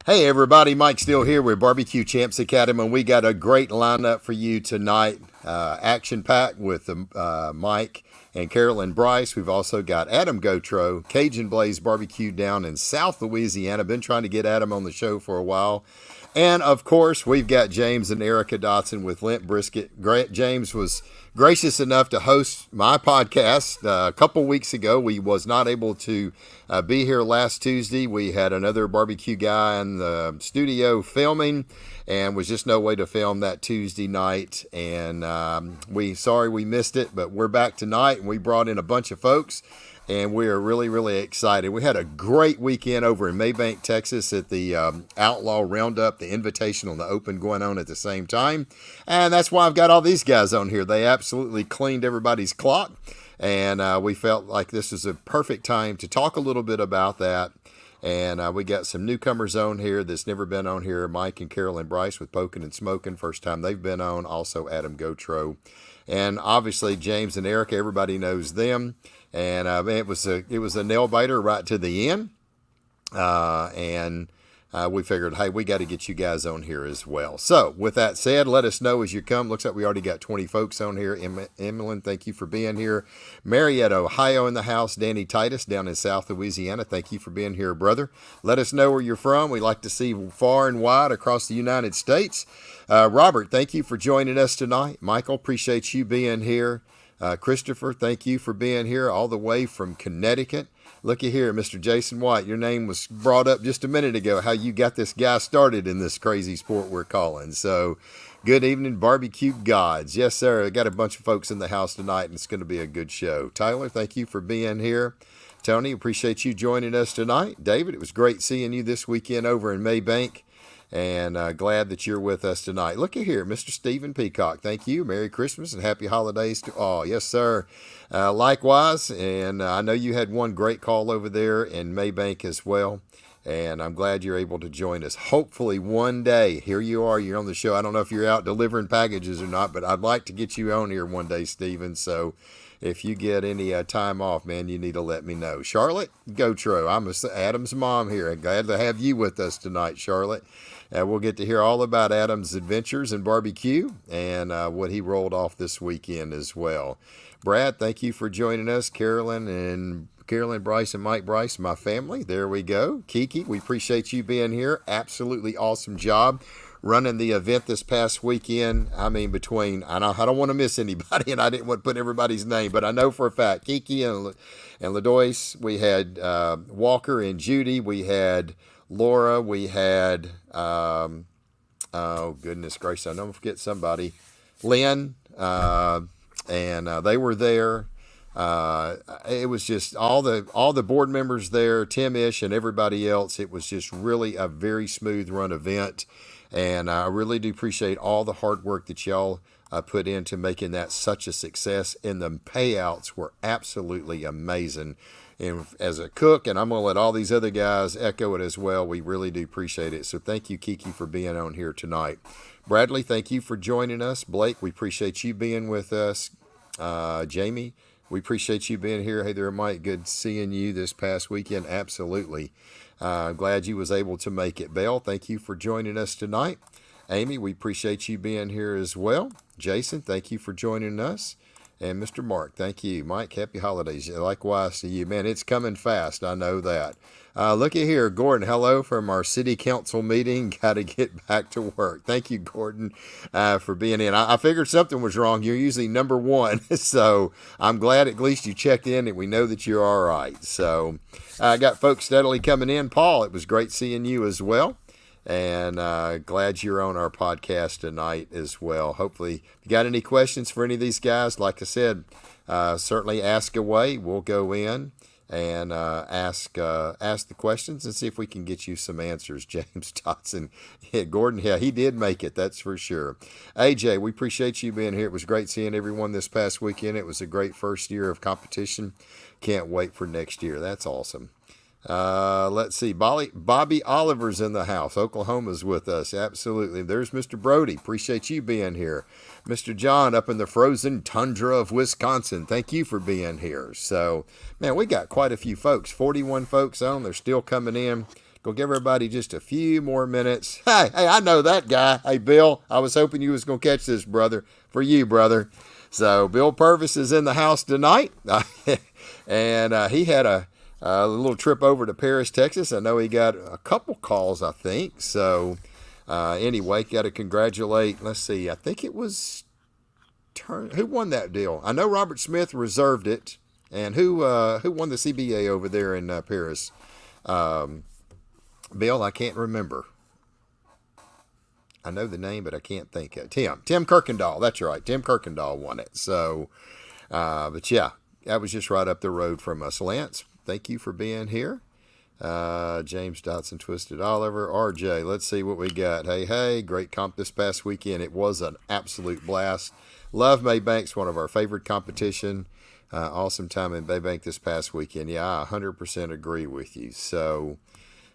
Hey everybody, Mike Steele here with Barbecue Champs Academy, and we got a great lineup for you tonight. Action packed with Mike and Karolyn Bryce. We've also got Adam Gotro, Cajun Blaze Barbecue down in South Louisiana. Been trying to get Adam on the show for a while. And of course, we've got James and Arica Dotson with Lent Brisket. James was gracious enough to host my podcast a couple weeks ago. We was not able to be here last Tuesday. We had another barbecue guy in the studio filming, and was just no way to film that Tuesday night. And sorry we missed it, but we're back tonight, and we brought in a bunch of folks. And we are really, really excited. We had a great weekend over in Maybank, Texas at the Outlaw Roundup, the Invitational and the Open going on at the same time. And that's why I've got all these guys on here. They absolutely cleaned everybody's clock. And we felt like this is a perfect time to talk a little bit about that. And we got some newcomers on here that's never been on here. Mike and Karolyn Bryce with Poking and Smoking. First time they've been on. Also Adam Gotro. And obviously James and Arica, everybody knows them. And it was a nail biter right to the end. We figured, hey, we got to get you guys on here as well. So with that said, let us know as you come. Looks like we already got 20 folks on here. Emmeline, thank you for being here. Marietta, Ohio in the house. Danny Titus down in South Louisiana. Thank you for being here, brother. Let us know where you're from. We like to see far and wide across the United States. Robert, thank you for joining us tonight. Michael, appreciate you being here. Christopher, thank you for being here all the way from Connecticut. Looky here, Mr. Jason White, your name was brought up just a minute ago, how you got this guy started in this crazy sport we're calling. So, good evening, barbecue gods. Yes, sir, I got a bunch of folks in the house tonight, and it's going to be a good show. Tyler, thank you for being here. Tony, appreciate you joining us tonight. David, it was great seeing you this weekend over in Maybank. And glad that you're with us tonight. Look at here, Mr. Stephen Peacock. Thank you. Merry Christmas and happy holidays to all. Yes, sir. Likewise. And I know you had one great call over there in Maybank as well. And I'm glad you're able to join us. Hopefully one day, here you are, you're on the show. I don't know if you're out delivering packages or not, but I'd like to get you on here one day, Stephen. So if you get any time off, man, you need to let me know. Charlotte Gotro, I'm Adam's mom here. Glad to have you with us tonight, Charlotte. We'll get to hear all about Adam's adventures in barbecue and what he rolled off this weekend as well. Brad, thank you for joining us. Karolyn Bryce and Mike Bryce, my family. There we go. Kiki, we appreciate you being here. Absolutely awesome job running the event this past weekend. I mean, I don't want to miss anybody, and I didn't want to put everybody's name, but I know for a fact, Kiki and LaDoyce, we had Walker and Judy, we had Laura, we had, oh goodness gracious, I don't forget somebody, Lynn, and they were there. It was just all the board members there, Tim Ish and everybody else. It was just really a very smooth run event. And I really do appreciate all the hard work that y'all put into making that such a success. And the payouts were absolutely amazing. And as a cook, and I'm going to let all these other guys echo it as well, we really do appreciate it. So thank you, Kiki, for being on here tonight. Bradley, thank you for joining us. Blake, we appreciate you being with us. Jamie, we appreciate you being here. Hey there, Mike. Good seeing you this past weekend. Absolutely. Glad you was able to make it. Belle, thank you for joining us tonight. Amy, we appreciate you being here as well. Jason, thank you for joining us. And Mr. Mark, thank you. Mike, happy holidays. Likewise to you. Man, it's coming fast. I know that. Look at here. Gordon, hello from our city council meeting. Got to get back to work. Thank you, Gordon, for being in. I figured something was wrong. You're usually number one. So I'm glad at least you checked in and we know that you're all right. So I got folks steadily coming in. Paul, it was great seeing you as well. And glad you're on our podcast tonight as well. Hopefully, if you got any questions for any of these guys, like I said, certainly ask away. We'll go in and ask the questions and see if we can get you some answers. James Dotson, yeah, Gordon, yeah, he did make it, that's for sure. AJ, we appreciate you being here. It was great seeing everyone this past weekend. It was a great first year of competition. Can't wait for next year. That's awesome. Let's see. Bobby Oliver's in the house. Oklahoma's with us. Absolutely. There's Mr. Brody. Appreciate you being here. Mr. John up in the frozen tundra of Wisconsin. Thank you for being here. So, man, we got quite a few folks. 41 folks on. They're still coming in. Go give everybody just a few more minutes. Hey, I know that guy. Hey, Bill, I was hoping you was going to catch this, brother. For you, brother. So Bill Purvis is in the house tonight. And he had a little trip over to Paris, Texas. I know he got a couple calls, I think. So anyway, got to congratulate. Let's see. I think it was who won that deal? I know Robert Smith reserved it. And who won the CBA over there in Paris? Bill, I can't remember. I know the name, but I can't think of it. Tim Kirkendall. That's right. Tim Kirkendall won it. So, but yeah, that was just right up the road from us. Lance, thank you for being here. James Dotson, Twisted Oliver, RJ. Let's see what we got. Hey, great comp this past weekend. It was an absolute blast. Love Maybank's one of our favorite competition. Awesome time in Baybank this past weekend. Yeah, I 100% agree with you. So,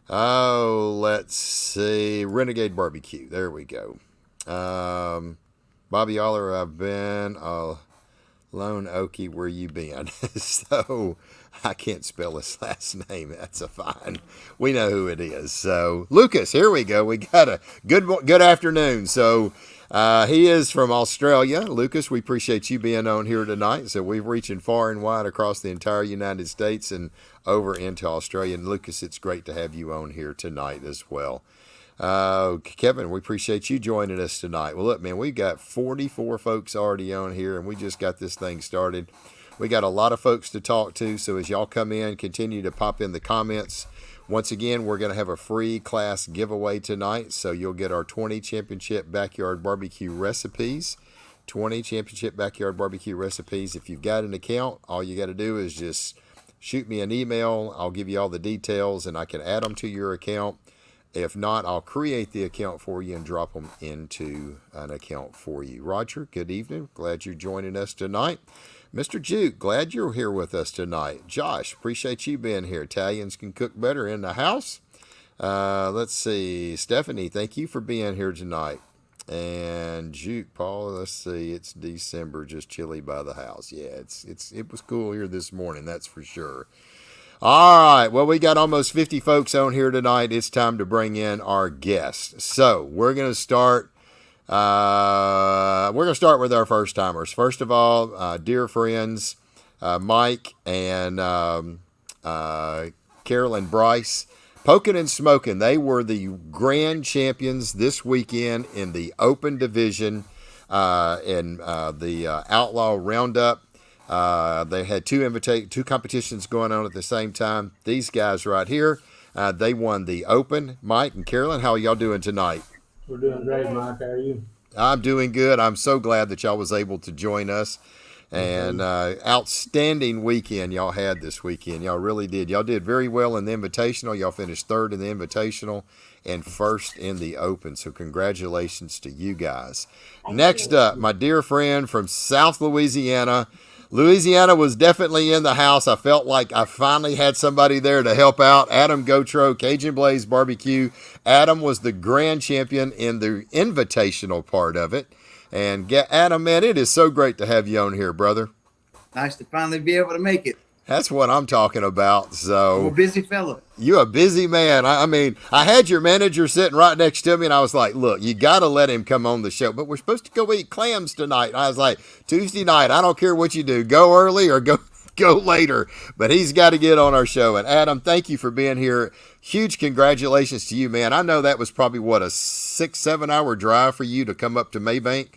let's see. Renegade Barbecue. There we go. Bobby Aller, I've been. Lone Okie, where you been? So, I can't spell his last name. That's a fine. We know who it is. So, Lucas, here we go. We got a good afternoon. So, he is from Australia. Lucas, we appreciate you being on here tonight. So we're reaching far and wide across the entire United States and over into Australia. And Lucas, it's great to have you on here tonight as well. Kevin, we appreciate you joining us tonight. Well, look, man, we got 44 folks already on here, and we just got this thing started. We got a lot of folks to talk to. So as y'all come in, continue to pop in the comments. Once again, we're going to have a free class giveaway tonight, so you'll get our 20 Championship Backyard Barbecue recipes. 20 Championship Backyard Barbecue recipes. If you've got an account, all you got to do is just shoot me an email. I'll give you all the details, and I can add them to your account. If not, I'll create the account for you and drop them into an account for you. Roger, good evening. Glad you're joining us tonight. Mr. Juke, glad you're here with us tonight. Josh, appreciate you being here. Italians can cook better in the house. Let's see. Stephanie, thank you for being here tonight. And Juke, Paul, let's see. It's December, just chilly by the house. Yeah, it was cool here this morning, that's for sure. All right, well, we got almost 50 folks on here tonight. It's time to bring in our guests. So we're going to start. With our first timers. First of all, dear friends, Mike and Karolyn Bryce, Poking and Smoking. They were the grand champions this weekend in the open division in the Outlaw Roundup. They had two competitions going on at the same time. These guys right here, they won the open. Mike and Karolyn, how are y'all doing tonight? We're doing great, Mike. How are you? I'm doing good. I'm so glad that y'all was able to join us. And outstanding weekend y'all had this weekend. Y'all really did. Y'all did very well in the Invitational. Y'all finished third in the Invitational and first in the Open. So congratulations to you guys. Next up, my dear friend from South Louisiana. Louisiana was definitely in the house. I felt like I finally had somebody there to help out. Adam Gotro, Cajun Blaze Barbecue. Adam was the grand champion in the invitational part of it. And Adam, man, it is so great to have you on here, brother. Nice to finally be able to make it. That's what I'm talking about. So I'm a busy fella. You're a busy man. I mean, I had your manager sitting right next to me, and I was like, look, you got to let him come on the show. But we're supposed to go eat clams tonight. And I was like, Tuesday night, I don't care what you do. Go early or go later. But he's got to get on our show. And Adam, thank you for being here. Huge congratulations to you, man. I know that was probably, a 6-7 hour drive for you to come up to Maybank?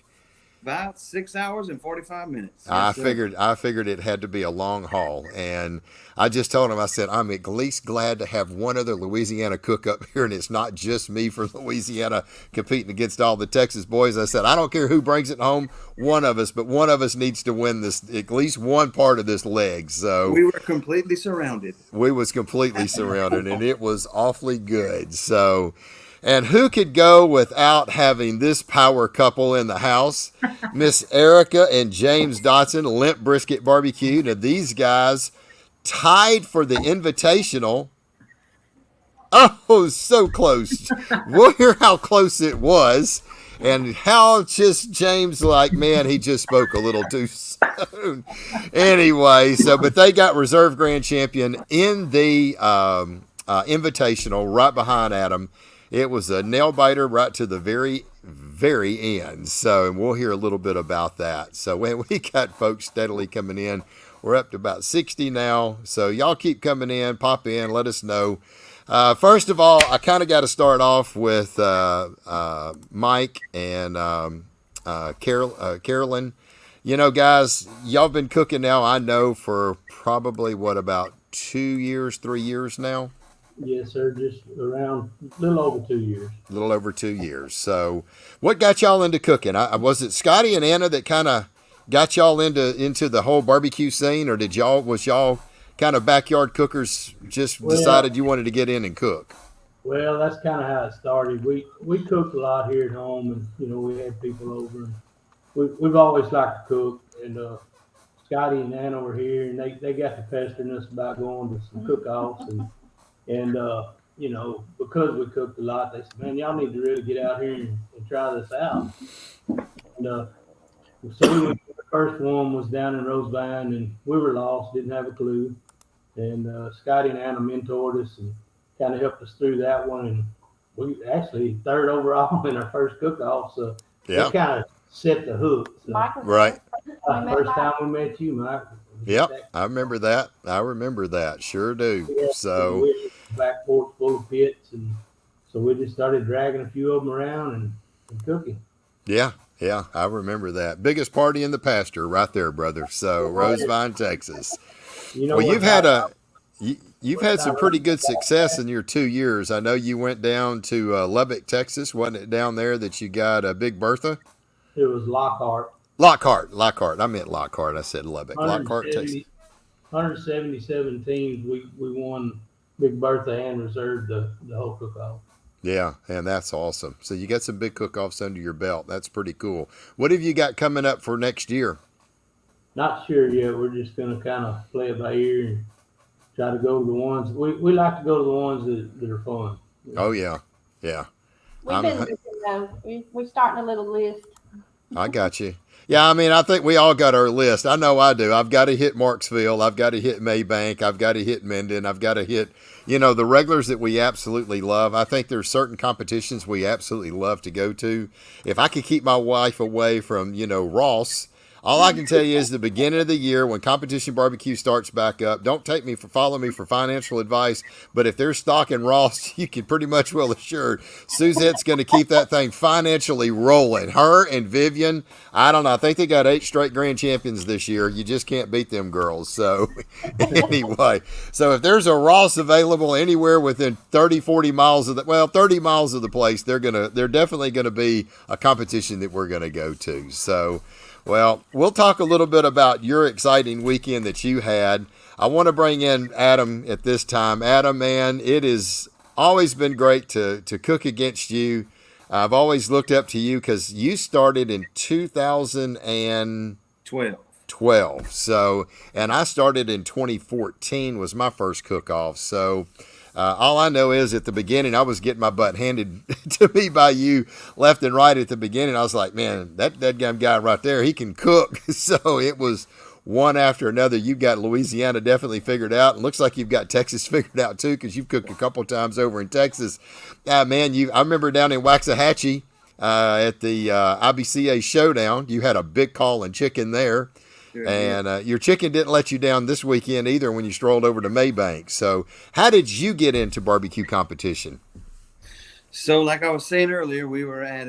About 6 hours and 45 minutes. Yes, I figured it had to be a long haul. And I just told him, I said, I'm at least glad to have one other Louisiana cook up here, and it's not just me from Louisiana competing against all the Texas boys. I said, I don't care who brings it home, one of us, but one of us needs to win this, at least one part of this leg. So we were completely surrounded. We was completely surrounded, and it was awfully good. So, and who could go without having this power couple in the house? Miss Arica and James Dotson, Limp Brisket Barbecue. Now, these guys tied for the Invitational. Oh, so close. We'll hear how close it was. And how just James, like, man, he just spoke a little too soon. Anyway, but they got reserve grand champion in the Invitational right behind Adam. It was a nail biter right to the very, very end. So, and we'll hear a little bit about that. So, when we got folks steadily coming in, we're up to about 60 now. So, y'all keep coming in, pop in, let us know. First of all, I kind of got to start off with Mike and Karolyn. You know, guys, y'all been cooking now, I know, for probably, about 2 years, 3 years now? Yes, sir. Just around a little over 2 years. A little over 2 years. So, what got y'all into cooking? Was it Scotty and Anna that kind of got y'all into the whole barbecue scene, or was y'all kind of backyard cookers? Just decided you wanted to get in and cook. Well, that's kind of how it started. We cooked a lot here at home, and we had people over. And we've always liked to cook, and Scotty and Anna were here, and they got to pestering us about going to some cook-offs, and because we cooked a lot, they said, "Man, y'all need to really get out here and try this out." And so we went, the first one was down in Rosevine, and we were lost, didn't have a clue. And Scotty and Anna mentored us and kind of helped us through that one. And we actually third overall in our first cook-off, so Yeah. it kind of set the hook. So, Right. first time we met you, Mike. Yep, I remember that. Sure do. Yeah, So, we had a back porch full of pits, and so we just started dragging a few of them around and cooking. yeah, I remember that. Biggest party in the pasture right there, brother. So, Rosevine, Texas. Well, you've had some pretty good success in your 2 years. I know you went down to Lubbock, Texas. Wasn't it down there that you got a Big Bertha? It was Lockhart. Lockhart. I meant Lockhart. I said Lubbock. Lockhart, Texas. 177 teams. We won Big Bertha and reserved the whole cook-off. Yeah, and that's awesome. So you got some big cook-offs under your belt. That's pretty cool. What have you got coming up for next year? Not sure yet. We're just going to kind of play it by ear and try to go to the ones. We like to go to the ones that are fun. Oh, yeah. We've been looking, though. We're starting a little list. I got you. Yeah, I mean, I think we all got our list. I know I do. I've got to hit Marksville. I've got to hit Maybank. I've got to hit Minden. I've got to hit, the regulars that we absolutely love. I think there's certain competitions we absolutely love to go to. If I could keep my wife away from, Ross, all I can tell you is the beginning of the year when competition barbecue starts back up, don't follow me for financial advice, but if they're stocking Ross, you can pretty much well assure Suzette's going to keep that thing financially rolling. Her and Vivian, I don't know, I think they got 8 straight grand champions this year. You just can't beat them girls. So anyway, so if there's a Ross available anywhere within 30, 40 miles of 30 miles of the place, they're definitely going to be a competition that we're going to go to. So, well, we'll talk a little bit about your exciting weekend that you had. I want to bring in Adam at this time. Adam, man, it has always been great to cook against you. I've always looked up to you because you started in 2012. So, and I started in 2014 was my first cook-off. So, all I know is at the beginning, I was getting my butt handed to me by you left and right at the beginning. I was like, man, that guy right there, he can cook. So it was one after another. You've got Louisiana definitely figured out. And looks like you've got Texas figured out too, because you've cooked a couple of times over in Texas. Man, I remember down in Waxahachie at the IBCA Showdown, you had a big call and chicken there. And your chicken didn't let you down this weekend either when you strolled over to Maybank. So how did you get into barbecue competition? So like I was saying earlier, we were at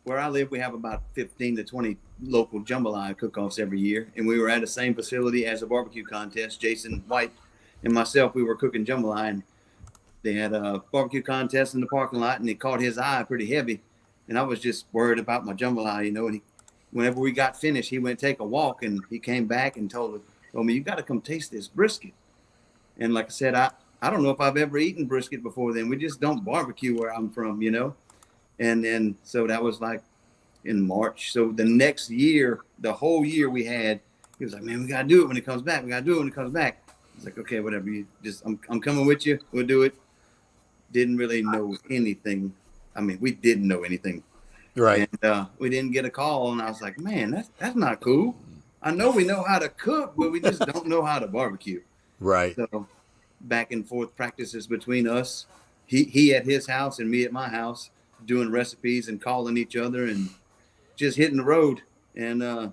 where I live, we have about 15 to 20 local jambalaya cook-offs every year. And we were at the same facility as a barbecue contest. Jason White and myself, we were cooking jambalaya. And they had a barbecue contest in the parking lot, and it caught his eye pretty heavy. And I was just worried about my jambalaya, and whenever we got finished, he went to take a walk, and he came back and told me, you got to come taste this brisket. And like I said, I don't know if I've ever eaten brisket before then. We just don't barbecue where I'm from, And then, so that was like in March. So the next year, the whole year he was like, man, we got to do it when it comes back. I was like, okay, whatever. I'm coming with you. We'll do it. Didn't really know anything. I mean, we didn't know anything. Right. And we didn't get a call, and I was like, man, that's not cool. I know we know how to cook, but we just don't know how to barbecue. Right. So back and forth practices between us. He at his house and me at my house, doing recipes and calling each other and just hitting the road and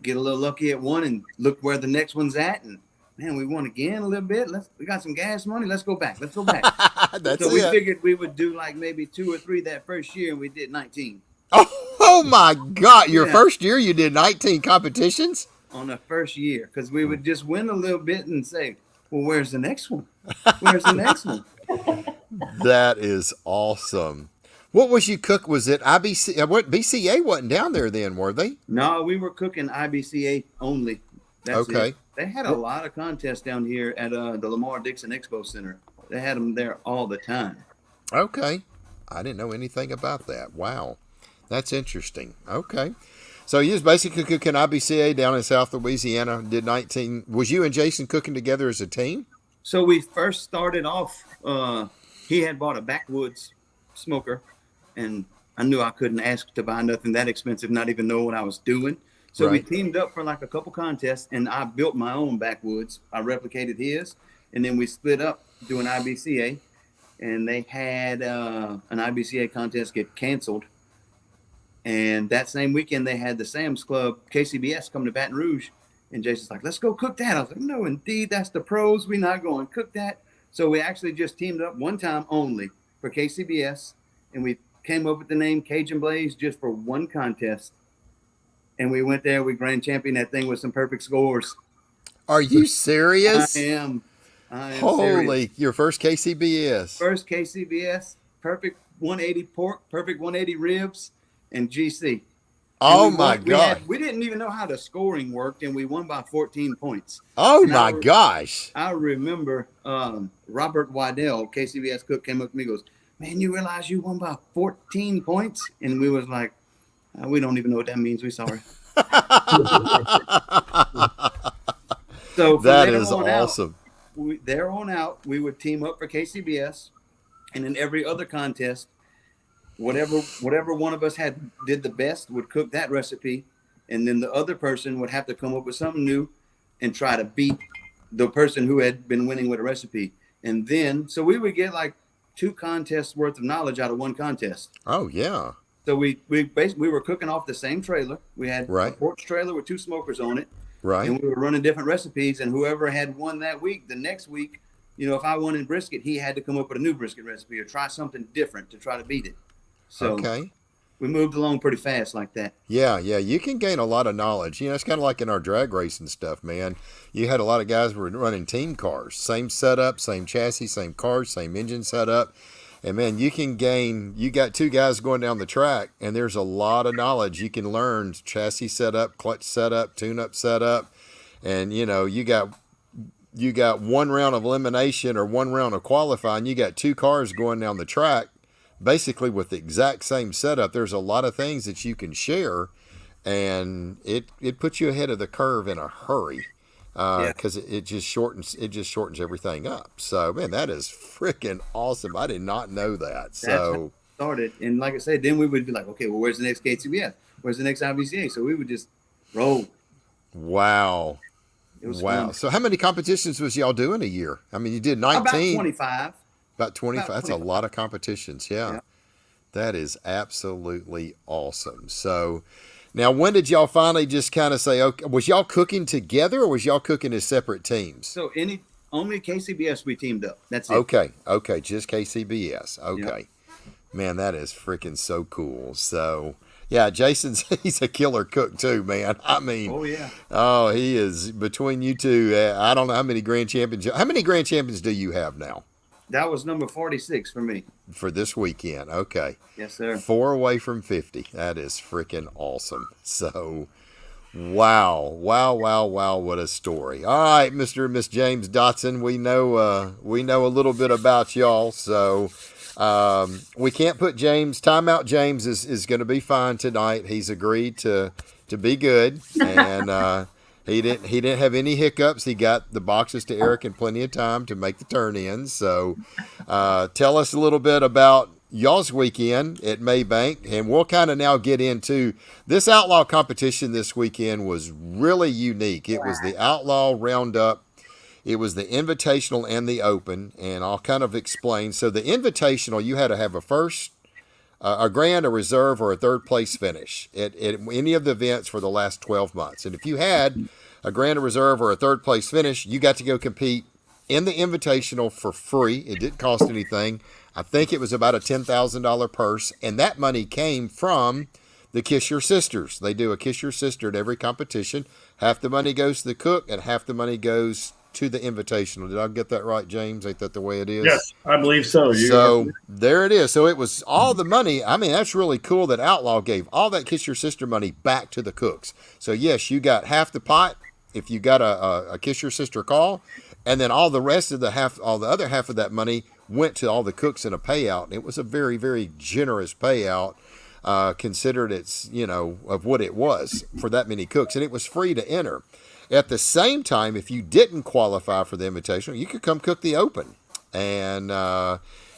get a little lucky at one and look where the next one's at. And man, we won again a little bit. We got some gas money. Let's go back. Let's go back. That's so we it. figured we would do like maybe 2 or 3 that first year, and we did 19. Oh my God! Your Yeah. first year, you did 19 competitions. On the first year, because we would just win a little bit and say, well, where's the next one? Where's the next one? That is awesome. What was you cook? Was it IBC? What BCA wasn't down there then, were they? No, we were cooking IBCA only. That's Okay. it. They had a lot of contests down here at the Lamar Dixon Expo Center. They had them there all the time. Okay. I didn't know anything about that. Wow. That's interesting. Okay. So you was basically cooking IBCA down in South Louisiana, did 19. Was you and Jason cooking together as a team? So we first started off, he had bought a backwoods smoker, and I knew I couldn't ask to buy nothing that expensive, not even know what I was doing. So Right. we teamed up for like a couple contests, and I built my own backwoods. I replicated his, and then we split up doing IBCA, and they had an IBCA contest get canceled. And that same weekend, they had the Sam's Club KCBS come to Baton Rouge. And Jason's like, let's go cook that. I was like, no, indeed, that's the pros. We're not going to cook that. So we actually just teamed up one time only for KCBS. And we came up with the name Cajun Blaze just for one contest. And we went there. We grand champion that thing with some perfect scores. Are you serious? I am Holy, serious. your first KCBS. First KCBS, perfect 180 pork, perfect 180 ribs, and GC. Oh And my God. we didn't even know how the scoring worked, and we won by 14 points. Oh And my gosh. I remember Robert Waddell, KCBS cook, came up to me and goes, man, you realize you won by 14 points? And we was like, we don't even know what that means. We're sorry. So from That there is on out, awesome. there on out, we would team up for KCBS, and in every other contest, whatever one of us did the best would cook that recipe, and then the other person would have to come up with something new and try to beat the person who had been winning with a recipe. And then, so we would get like 2 contests worth of knowledge out of one contest. Oh yeah. So we were cooking off the same trailer. We had Right. a porch trailer with 2 smokers on it. Right. And we were running different recipes, and whoever had won that week, the next week, if I won in brisket, he had to come up with a new brisket recipe or try something different to try to beat it. So Okay. we moved along pretty fast like that. Yeah, you can gain a lot of knowledge. It's kind of like in our drag racing stuff, man. You had a lot of guys who were running team cars, same setup, same chassis, same cars, same engine setup. And man, you got 2 guys going down the track, and there's a lot of knowledge you can learn: chassis setup, clutch setup, tune-up setup, and you got 1 round of elimination or 1 round of qualifying. You got 2 cars going down the track, basically with the exact same setup. There's a lot of things that you can share, and it puts you ahead of the curve in a hurry. Because it just shortens everything up. So man, that is freaking awesome. I did not know that. That's how So it started. And like I said, then we would be like, okay, well, where's the next KCBS? Where's the next IBCA? So we would just roll. wow. It was Wow. fun. So how many competitions was y'all doing a year? I mean, you did 19. About 25. About 25. About That's 25. a lot of competitions. Yeah. Yeah. That is absolutely awesome. So now, when did y'all finally just kind of say, okay, was y'all cooking together or was y'all cooking as separate teams? So only KCBS we teamed up. That's it. Okay, just KCBS. Okay. Man, that is freaking so cool. So, yeah, he's a killer cook too, man. I mean, Oh, yeah. oh, he is. Between you two, I don't know how many grand champions. How many grand champions do you have now That was number 46 for me. for this weekend? Okay. Yes, sir. 4 away from 50. That is freaking awesome. So, wow. What a story. All right, Mr. and Miss James Dotson, we know a little bit about y'all. So, we can't put James. Timeout James is going to be fine tonight. He's agreed to be good, and he didn't have any hiccups. He got the boxes to Eric in plenty of time to make the turn in. So, tell us a little bit about y'all's weekend at Maybank, and we'll kind of now get into this Outlaw competition. This weekend was really unique. It was the Outlaw Roundup It was the Invitational and the Open, and I'll kind of explain. So the Invitational, you had to have a first, a grand, a reserve, or a third place finish at any of the events for the last 12 months. And if you had a grand, a reserve, or a third place finish, you got to go compete in the Invitational for free. It didn't cost anything. I think it was about a $10,000 purse, and that money came from the Kiss Your Sisters. They do a Kiss Your Sister at every competition. Half the money goes to the cook, and half the money goes to the Invitational. Did I get that right, James? Ain't that the way it is? Yes, I believe so. So there it is. So it was all the money. I mean, that's really cool that Outlaw gave all that Kiss Your Sister money back to the cooks. So yes, you got half the pot if you got a Kiss Your Sister call, and then all the rest of all the other half of that money went to all the cooks in a payout. And it was a very, very generous payout. Considered it's, of what it was for that many cooks, and it was free to enter. At the same time, if you didn't qualify for the Invitational, you could come cook the Open, and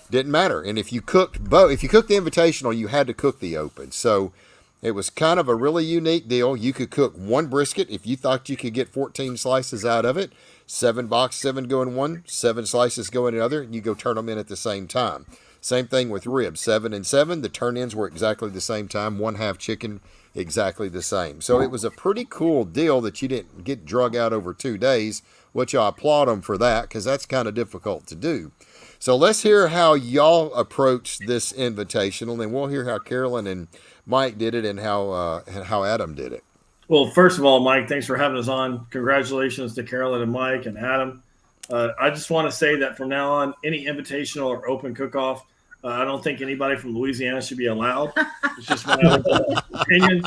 didn't matter. And if you cooked the Invitational, you had to cook the Open. So it was kind of a really unique deal. You could cook one brisket if you thought you could get 14 slices out of it. 7 go in one, 7 slices go in another, and you go turn them in at the same time. Same thing with ribs, 7 and 7. The turn-ins were exactly the same time. 1/2 chicken, exactly the same. So it was a pretty cool deal that you didn't get drug out over 2 days, which I applaud them for that, because that's kind of difficult to do. So let's hear how y'all approached this Invitational, and then we'll hear how Karolyn and Mike did it and how Adam did it. Well, first of all, Mike, thanks for having us on. Congratulations to Karolyn and Mike and Adam. I just want to say that from now on, any Invitational or Open cook-off, I don't think anybody from Louisiana should be allowed. It's just my opinion.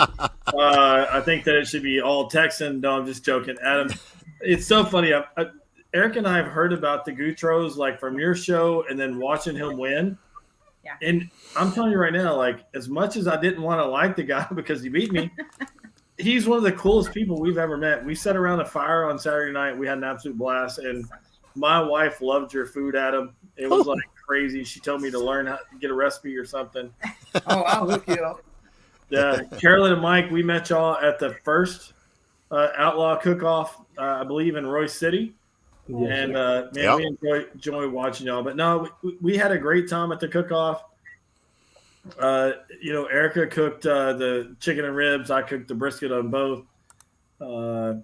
I think that it should be all Texan. No, I'm just joking. Adam, it's so funny. Eric and I have heard about the Goutreaux, like from your show, and then watching him win. Yeah. And I'm telling you right now, like, as much as I didn't want to like the guy because he beat me, he's one of the coolest people we've ever met. We sat around a fire on Saturday night. We had an absolute blast. And my wife loved your food, Adam. It was like crazy. She told me to learn how to get a recipe or something. Oh, I'll hook you up. Yeah, Karolyn and Mike, we met y'all at the first Outlaw cook-off, I believe, in Royce City. Yes, And, sir. we enjoy watching y'all. But, no, we had a great time at the cook-off. Arica cooked the chicken and ribs. I cooked the brisket on both. And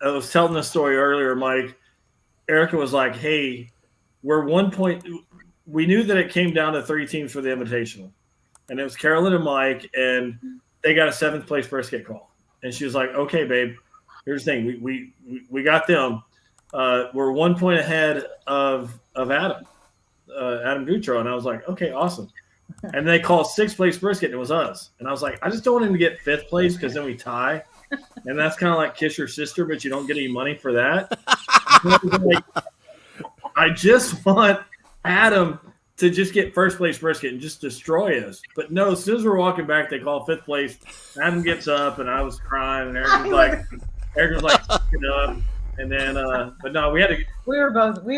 I was telling this story earlier, Mike. Arica was like, hey, we're 1 point. We knew that it came down to 3 teams for the Invitational. And it was Karolyn and Mike, and they got a 7th place brisket call. And she was like, okay, babe, here's the thing. We got them. We're 1 point ahead of Adam Goutreaux. And I was like, okay, awesome. And they called 6th place brisket, and it was us. And I was like, I just don't want him to get 5th place because then we tie. And that's kind of like Kiss Your Sister, but you don't get any money for that. I just want Adam to just get 1st place brisket and just destroy us. But no, as soon as we're walking back, they call 5th place. Adam gets up, and I was crying, and Eric was like, "Get up." And then, but no, we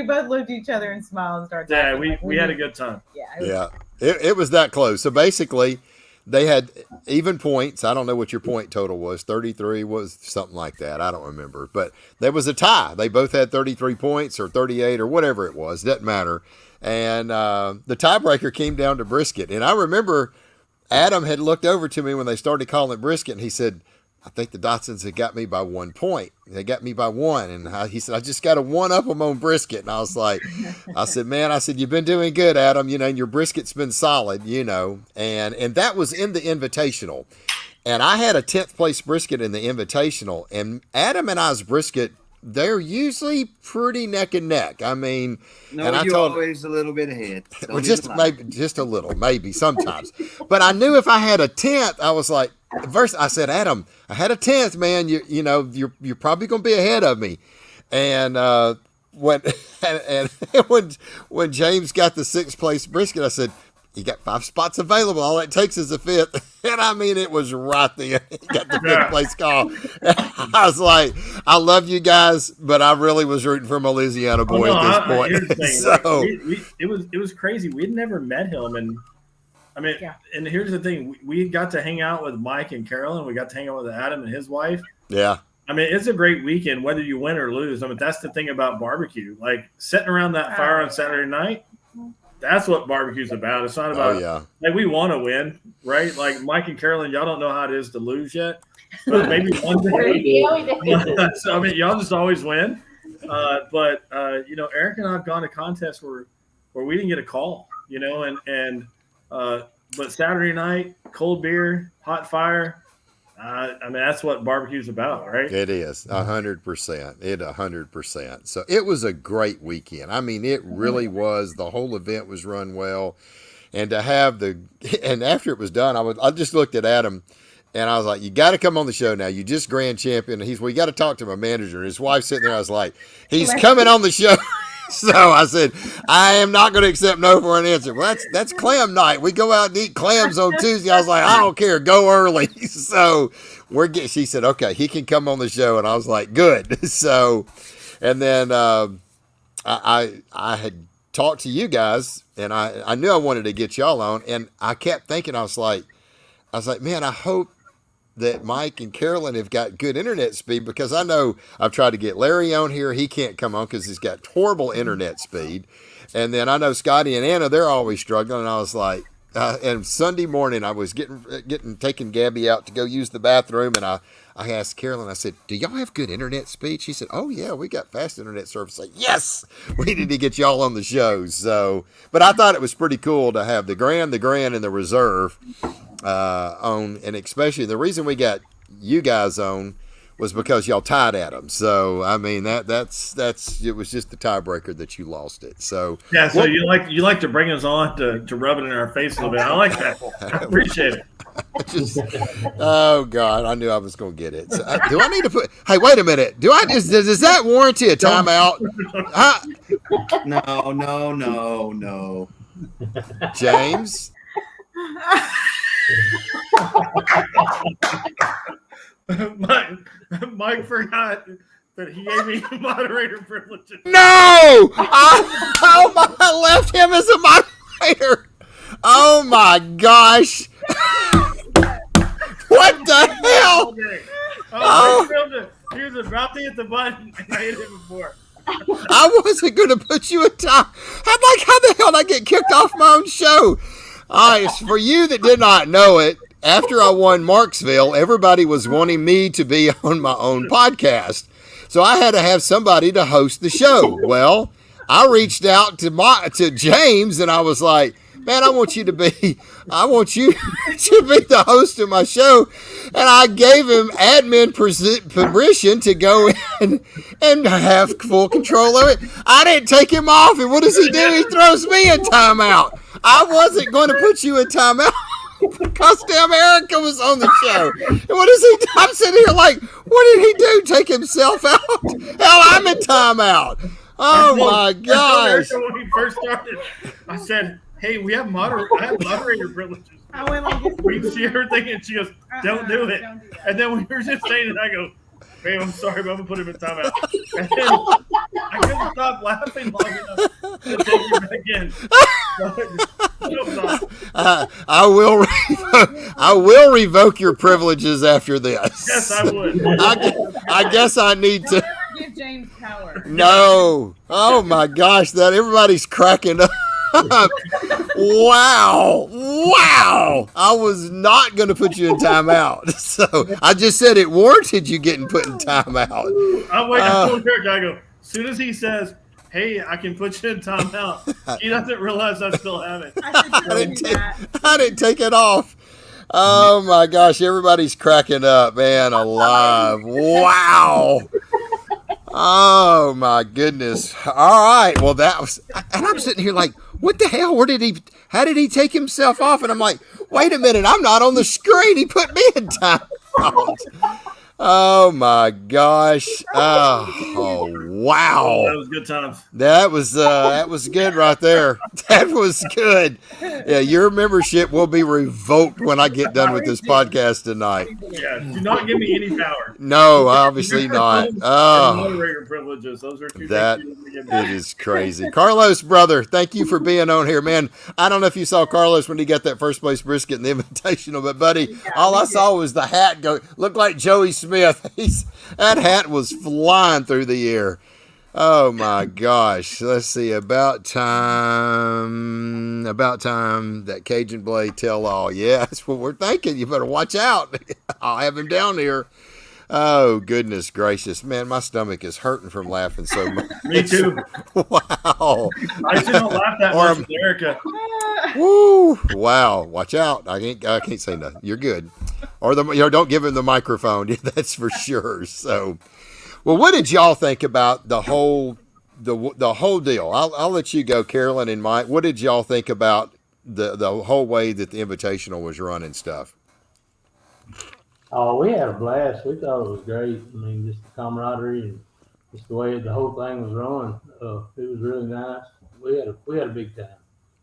both looked at each other and smiled and started. Yeah, talking. we had a good time. Yeah. It was that close. So basically, they had even points. I don't know what your point total was. 33 was something like that. I don't remember. But there was a tie. They both had 33 points or 38 or whatever it was. Doesn't matter. And the tiebreaker came down to brisket. And I remember Adam had looked over to me when they started calling it brisket, and he said, I think the Dotsons had got me by 1 point. They got me by 1. And he said, I just got to one up them on brisket. And I was like, you've been doing good, Adam, and your brisket's been solid, and that was in the Invitational. And I had a 10th place brisket in the Invitational, and Adam and I's brisket, they're usually pretty neck and neck. I mean, No, and I you're told always a little bit ahead. well, just a little, maybe sometimes. But I knew if I had a 10th, I was like, first I said, Adam, I had a 10th, man. You're probably going to be ahead of me. And when James got the 6th place brisket, I said, you got 5 spots available. All it takes is a 5th. And I mean, it was right there. He got the 5th place call. I was like, I love you guys, but I really was rooting for my Louisiana boy at this point. Here's the thing. So it was crazy. We'd never met him, and I mean, and here's the thing: we got to hang out with Mike and Karolyn. We got to hang out with Adam and his wife. Yeah. I mean, it's a great weekend, whether you win or lose. I mean, that's the thing about barbecue. Like sitting around that fire on Saturday night, that's what barbecue's about. It's not about like we want to win, right? Like Mike and Karolyn, y'all don't know how it is to lose yet, but maybe one day. So, I mean, y'all just always win. But you know, Eric and I have gone to contests where we didn't get a call, you know, and but Saturday night, cold beer, hot fire. I mean, that's what barbecue's about, right? It is 100%. 100%. So it was a great weekend. I mean, it really was. The whole event was run well, and to have and after it was done, I just looked at Adam, and I was like, "You got to come on the show now. You just grand champion." And we got to talk to my manager. And his wife's sitting there. I was like, "He's coming on the show." So I said, I am not going to accept no for an answer. Well, that's clam night. We go out and eat clams on Tuesday. I was like, I don't care. Go early. So she said, okay, he can come on the show. And I was like, good. So, and then I had talked to you guys, and I knew I wanted to get y'all on. And I kept thinking, I was like, man, I hope that Mike and Karolyn have got good internet speed, because I know I've tried to get Larry on here. He can't come on because he's got horrible internet speed. And then I know Scotty and Anna, they're always struggling. And I was like, and Sunday morning I was taking Gabby out to go use the bathroom. And I asked Karolyn, I said, do y'all have good internet speed? She said, oh yeah, we got fast internet service. Like, yes, we need to get y'all on the show. So, but I thought it was pretty cool to have the Grand, and the Reserve on, and especially the reason we got you guys on was because y'all tied at them. So I mean that's it was just the tiebreaker that you lost it. So yeah, so you like to bring us on to rub it in our face a little bit. I like that. I appreciate it. Oh God, I knew I was gonna get it. So, do I need to put? Hey, wait a minute. Does that warranty a timeout? No. James. Mike forgot that he gave me moderator privileges. No! I left him as a moderator. Oh my gosh. What the hell? He was about to hit the button and I hit it before. I wasn't going to put you in time. I'm like, how the hell did I get kicked off my own show? All right, for you that did not know it, after I won Marksville, everybody was wanting me to be on my own podcast. So I had to have somebody to host the show. Well, I reached out to James and I was like, man, I want you to be the host of my show. And I gave him admin permission to go in and have full control of it. I didn't take him off. And what does he do? He throws me in timeout. I wasn't going to put you in timeout because damn Arica was on the show. And what does he do? I'm sitting here like, what did he do? Take himself out? Hell, I'm in timeout. Oh my gosh. When he first started, I said, hey, I have moderator privileges. I went like this. We can see everything, and she goes, don't do it. Don't do that. And then we were just saying it, I go, babe, I'm sorry, but I'm going to put him in timeout. And then I couldn't stop laughing long enough to take him back in. I will revoke your privileges after this. Yes, I would. I guess I need to. Give James power. No. Oh my gosh, that everybody's cracking up. Wow. I was not going to put you in timeout. So I just said it warranted you getting put in timeout. I told Eric, I go, as soon as he says, hey, I can put you in timeout, he doesn't realize I still have it. I didn't take it off. Oh my gosh, everybody's cracking up, man, alive. Wow. Oh my goodness. All right. Well, and I'm sitting here like, what the hell? How did he take himself off? And I'm like, wait a minute, I'm not on the screen. He put me in time out. Oh my gosh. Oh wow. That was good times. That was good right there. That was good. Yeah, your membership will be revoked when I get done with this podcast tonight. Yeah, do not give me any power. No, obviously not. Oh, moderator privileges. Those are two that things you didn't give me. it is crazy. Carlos, brother, thank you for being on here, man. I don't know if you saw Carlos when he got that first place brisket in the Invitational, but buddy, all I saw was the hat looked like Joey Smith Smith. That hat was flying through the air. Oh my gosh. Let's see. About time. About time that Cajun Blade tell all. Yeah, that's what we're thinking. You better watch out. I'll have him down here. Oh, goodness gracious. Man, my stomach is hurting from laughing so much. Me too. Wow. I actually don't laugh that Or- much with Arica. Woo! Wow! Watch out! I can't say nothing. You're good. Or don't give him the microphone. That's for sure. So, well, what did y'all think about the whole deal? I'll let you go, Karolyn and Mike. What did y'all think about the whole way that the Invitational was run and stuff? Oh, we had a blast. We thought it was great. I mean, just the camaraderie and just the way the whole thing was run. It was really nice. We had a big time.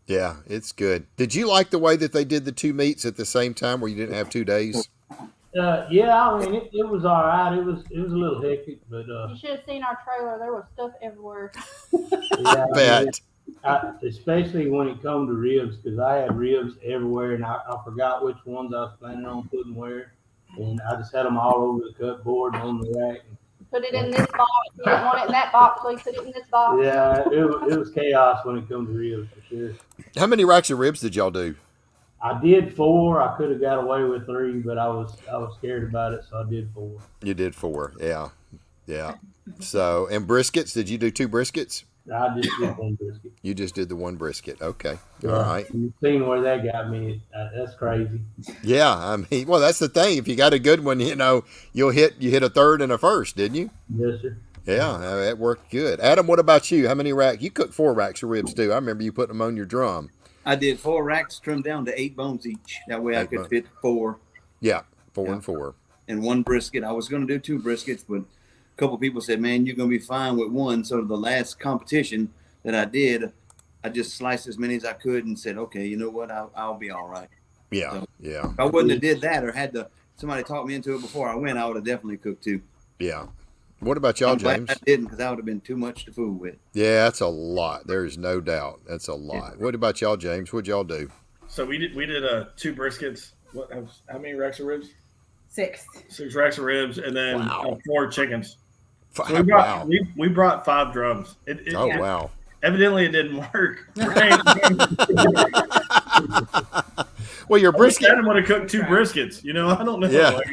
Yeah, it's good. Did you like the way that they did the two meets at the same time, where you didn't have 2 days? Yeah, I mean, it was all right. It was a little hectic, but You should have seen our trailer. There was stuff everywhere. yeah, Bet. especially when it come to ribs, because I had ribs everywhere, and I forgot which ones I was planning on putting where, and I just had them all over the cut board and on the rack. Put it in this box. You didn't want it in that box, so you put it in this box. Yeah, it was chaos when it comes to ribs for sure. How many racks of ribs did y'all do? I did 4. I could have got away with 3, but I was scared about it, so I did 4. You did 4. Yeah. So, and briskets, did you do 2 briskets? I just did 1 brisket. You just did the 1 brisket. Okay. Yeah, All right. You've seen where that got me. That's crazy. Yeah. I mean, well, that's the thing. If you got a good one, you hit a third and a first, didn't you? Yes, sir. Yeah. That worked good. Adam, what about you? How many racks? You cooked 4 racks of ribs too. I remember you putting them on your drum. I did 4 racks trimmed down to 8 bones each. That way I 8 could bones. fit 4 Yeah. 4 Yeah. and 4. and 1 brisket. I was going to do 2 briskets, but a couple people said, man, you're going to be fine with 1. So the last competition that I did, I just sliced as many as I could and said, okay, you know what? I'll be all right. Yeah. So- Yeah. If I wouldn't have did that or somebody talk me into it before I went, I would have definitely cooked 2. Yeah. What about y'all, I'm glad James? I didn't, because that would have been too much to fool with. Yeah, that's a lot. There's no doubt. That's a lot. What about y'all, James? What'd y'all do? So we did 2 briskets. How many racks of ribs? 6. 6 racks of ribs, and then Wow. 4 chickens. So Wow. we brought 5 drums. Oh, wow. Evidently, it didn't work. Well, your Brisket. brisket. Adam would have cooked 2 briskets. I don't know. Yeah. Like,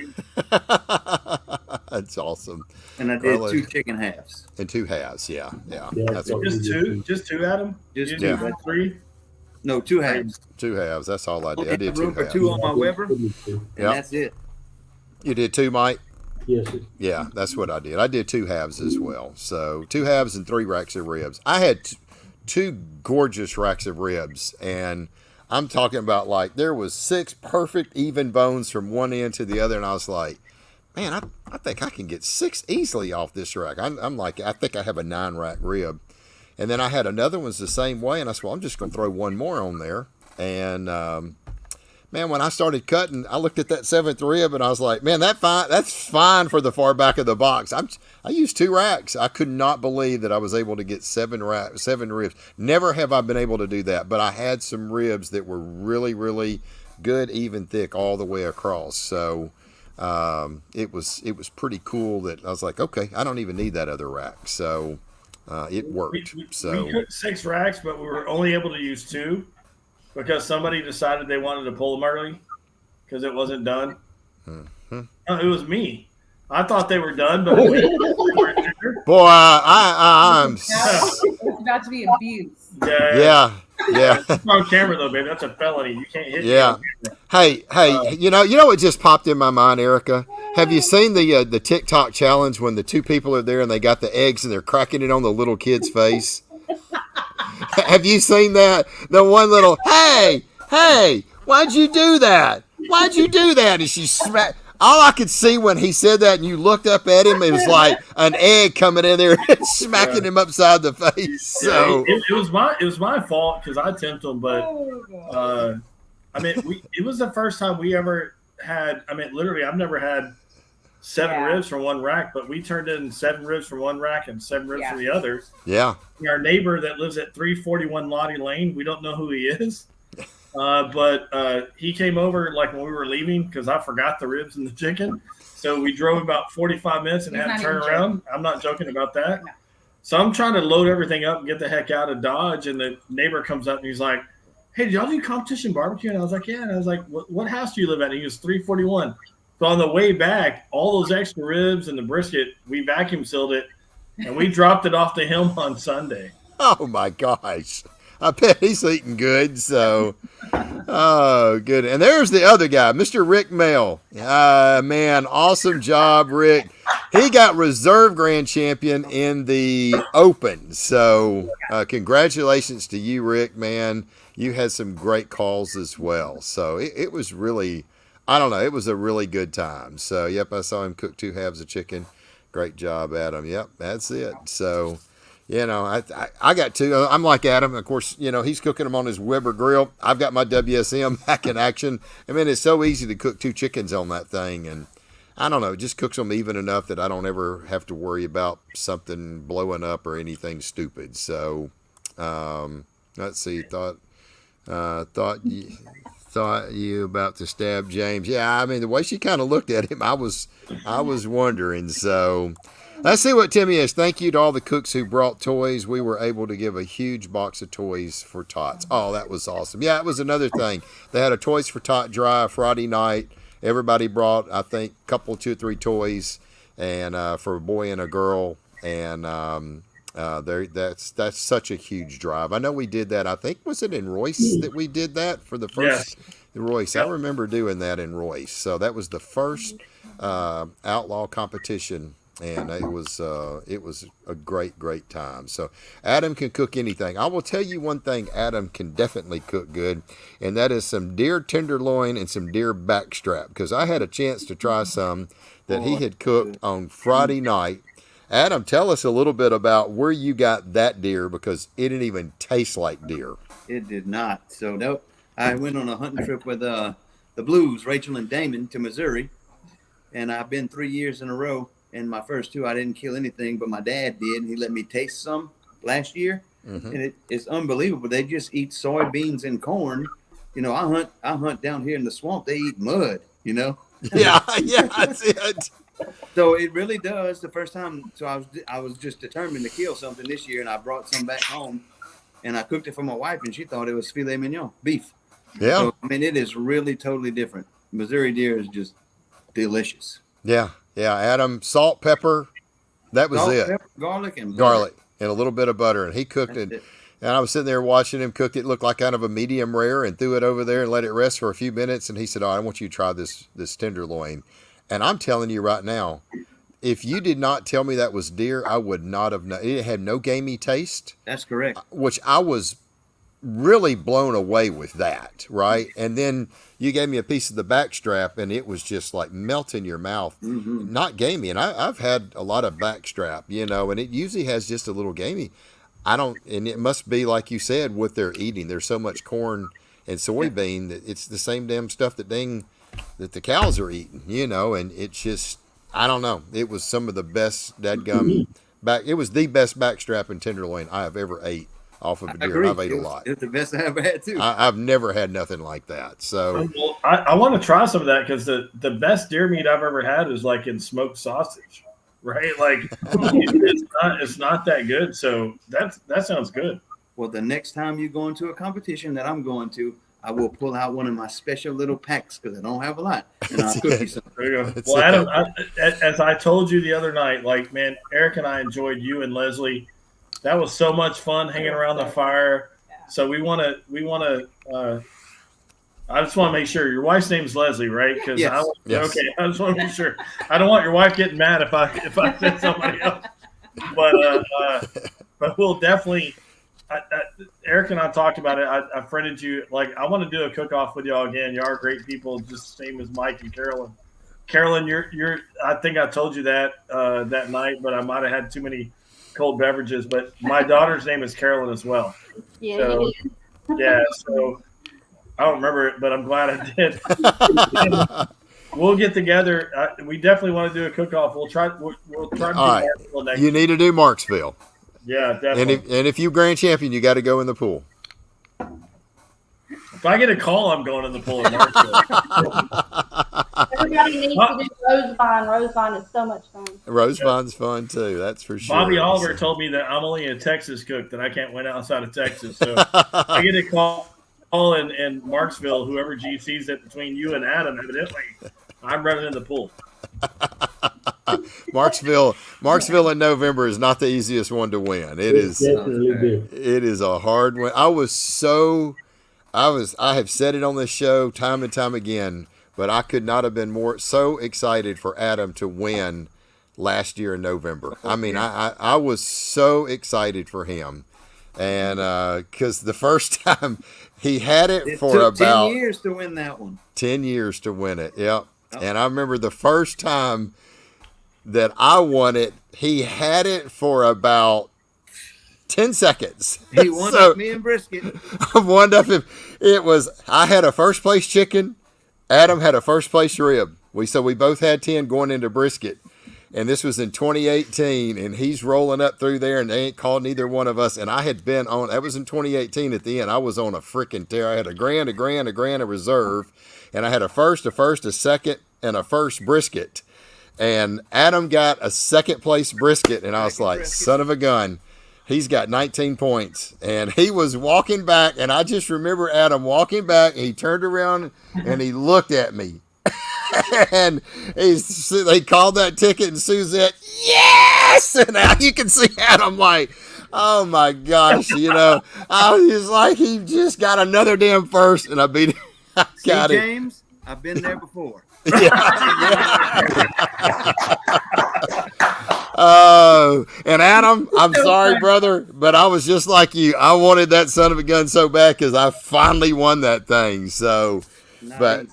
That's awesome. And I did Karolyn. 2 chicken halves. And 2 halves. Yeah. Yeah, That's so- just 2? Just 2, Adam? Just You 2. didn't do 3? No, 2 halves. 2 halves. That's all I did. I Only did room 2 for halves. 2 on my Weber, and Yep. that's it. You did 2, Mike? Yes, sir. Yeah, that's what I did. I did 2 halves as well. So 2 halves and 3 racks of ribs. I had 2 gorgeous racks of ribs, and I'm talking about like there was 6 perfect even bones from one end to the other, and I was like, man, I think I can get 6 easily off this rack. I'm like, I think I have a 9 rack rib. And then I had another one's the same way, and I said, well, I'm just going to throw 1 more on there. And man, when I started cutting, I looked at that 7th rib, and I was like, man, that's fine for the far back of the box. I used 2 racks. I could not believe that I was able to get 7 ribs. Never have I been able to do that, but I had some ribs that were really, really good, even thick all the way across. So it was pretty cool that I was like, okay, I don't even need that other rack. So it worked. We So cooked 6 racks, but we were only able to use 2 because somebody decided they wanted to pull them early because it wasn't done. Mm-hmm. No, it was me. I thought they were done, but we weren't sure. boy, I'm It's about to be abuse. yeah. It's on camera though, baby. That's a felony. You can't hit. Yeah. me on Hey, you know what just popped in my mind, Arica? Have you seen the TikTok challenge when the 2 people are there and they got the eggs and they're cracking it on the little kid's face? Have you seen that? The one little, hey, why'd you do that? Why'd you do that? And she smacked. All I could see when he said that and you looked up at him, it was like an egg coming in there and smacking him upside the face. So it was my fault because I tempted him, but I mean, it was the first time we ever had. I mean, literally, I've never had 7 ribs from one rack, but we turned in 7 ribs from one rack and 7 ribs from the other. yeah. Our neighbor that lives at 341 Lottie Lane, we don't know who he is. But he came over like when we were leaving because I forgot the ribs and the chicken. So we drove about 45 minutes and He's had to not turn even around. joking. I'm not joking about that. No. So I'm trying to load everything up and get the heck out of Dodge. And the neighbor comes up and he's like, "Hey, do y'all do competition barbecue?" And I was like, "Yeah." And I was like, "What house do you live at?" And he was 341. So on the way back, all those extra ribs and the brisket, we vacuum sealed it and we dropped it off to him on Sunday. Oh my gosh. I bet he's eating good. So, oh, good. And there's the other guy, Mr. Rick Mail. Man, awesome job, Rick. He got reserve grand champion in the Open. So, congratulations to you, Rick, man. You had some great calls as well. So, it was really, I don't know, it was a really good time. So, yep, I saw him cook 2 halves of chicken. Great job, Adam. Yep, that's it. So, I got 2. I'm like Adam. Of course, he's cooking them on his Weber grill. I've got my WSM back in action. I mean, it's so easy to cook 2 chickens on that thing. And I don't know, it just cooks them even enough that I don't ever have to worry about something blowing up or anything stupid. So, let's see. Thought you about to stab James. Yeah, I mean, the way she kind of looked at him, I was wondering. So, let's see what Timmy is. Thank you to all the cooks who brought toys. We were able to give a huge box of toys for Tots. Oh, that was awesome. Yeah, it was another thing. They had a Toys for Tot drive Friday night. Everybody brought, I think, a couple, 2 or 3 toys, and for a boy and a girl. And that's such a huge drive. I know we did that. I think, was it in Royce that we did that for the first? Yes. Royce. Yep. I remember doing that in Royce. So that was the first Outlaw competition. And it was a great time. So Adam can cook anything. I will tell you one thing Adam can definitely cook good, and that is some deer tenderloin and some deer backstrap. Because I had a chance to try some that he had cooked on Friday night. Adam, tell us a little bit about where you got that deer, because it didn't even taste like deer. It did not. So no, I went on a hunting trip with the Blues, Rachel and Damon, to Missouri, and I've been 3 years in a row. And my first 2, I didn't kill anything, but my dad did. He let me taste some last year, and it's unbelievable. They just eat soybeans and corn. I hunt down here in the swamp. They eat mud. Yeah, that's it. So it really does. The first time, so I was just determined to kill something this year, and I brought some back home, and I cooked it for my wife, and she thought it was filet mignon, beef. Yeah. So, I mean, it is really totally different. Missouri deer is just delicious. Yeah, Adam, salt, pepper, that was it. Pepper, garlic, and butter. Garlic and a little bit of butter, and he cooked That's it. it. And I was sitting there watching him cook it. It looked like kind of a medium rare, and threw it over there and let it rest for a few minutes. And he said, "Oh, I want you to try this tenderloin." And I'm telling you right now, if you did not tell me that was deer, I would not have known. It had no gamey taste, That's correct. which I was really blown away with that, right? And then you gave me a piece of the backstrap, and it was just like melt in your mouth. Not gamey. And I've had a lot of backstrap, and it usually has just a little gamey. And it must be, like you said, what they're eating. There's so much corn and soybean that it's the same damn stuff that the cows are eating, and it's just, I don't know. It was some of the best dadgum it was the best backstrap and tenderloin I have ever ate off of a deer. Agreed. I've ate a lot. It's the best I ever had too. I've never had nothing like that. So Well, I want to try some of that because the best deer meat I've ever had is like in smoked sausage, right? Like it's not that good. So that sounds good. Well, the next time you go into a competition that I'm going to, I will pull out one of my special little packs because I don't have a lot, and I'll cook you some. There you go. That's Well, it. Adam, as I told you the other night, like, man, Eric and I enjoyed you and Leslie. That was so much fun hanging around the fire. So we want to. I just want to make sure your wife's name is Leslie, right? Because Yes. Yes. Okay, I just want to make sure. I don't want your wife getting mad if I said somebody else. But we'll definitely. Eric and I talked about it. I friended you. Like, I want to do a cook-off with y'all again. Y'all are great people, just same as Mike and Karolyn. Karolyn, you're. I think I told you that that night, but I might have had too many cold beverages. But my daughter's name is Karolyn as well. Yeah, So, you did. yeah. So I don't remember it, but I'm glad I did. We'll get together. We definitely want to do a cook-off. We'll try. We'll try to do All right. Martinsville next. You need to do Marksville. Yeah, And definitely. if you grand champion, you got to go in the pool. If I get a call, I'm going in the pool in Marshall. Everybody needs to do rose vine. Rose vine is so much fun. Rose vine's fun too. That's for sure. Bobby Oliver told me that I'm only a Texas cook, that I can't win outside of Texas. So I get a call in Marksville, whoever GC's it between you and Adam, evidently, I'm running in the pool. Marksville in November is not the easiest one to win. It is Definitely. it is a hard one. I have said it on this show time and time again, but I could not have been so excited for Adam to win last year in November. I mean, I was so excited for him. And because the first time he had it for took about 10 years to win that one. 10 years to win it. Yep. Oh. And I remember the first time that I won it, he had it for about 10 seconds. He won up me and brisket. I won up him. I had a first place chicken. Adam had a first place rib. So we both had 10 going into brisket. And this was in 2018, and he's rolling up through there, and they ain't called neither one of us. And I had been on, that was in 2018 at the end. I was on a freaking tear. I had a grand, a reserve, and I had a first, a second, and a first brisket. And Adam got a second place brisket, and I was like, son of a gun. He's got 19 points. And he was walking back, and I just remember Adam walking back, and he turned around, and he looked at me. And they called that ticket, and Suzette, yes! And now you can see Adam like, oh my gosh, I was like, he just got another damn first, and I beat him. See, James, I've been there before. And Adam, I'm sorry, brother, but I was just like you. I wanted that son of a gun so bad because I finally won that thing. So. But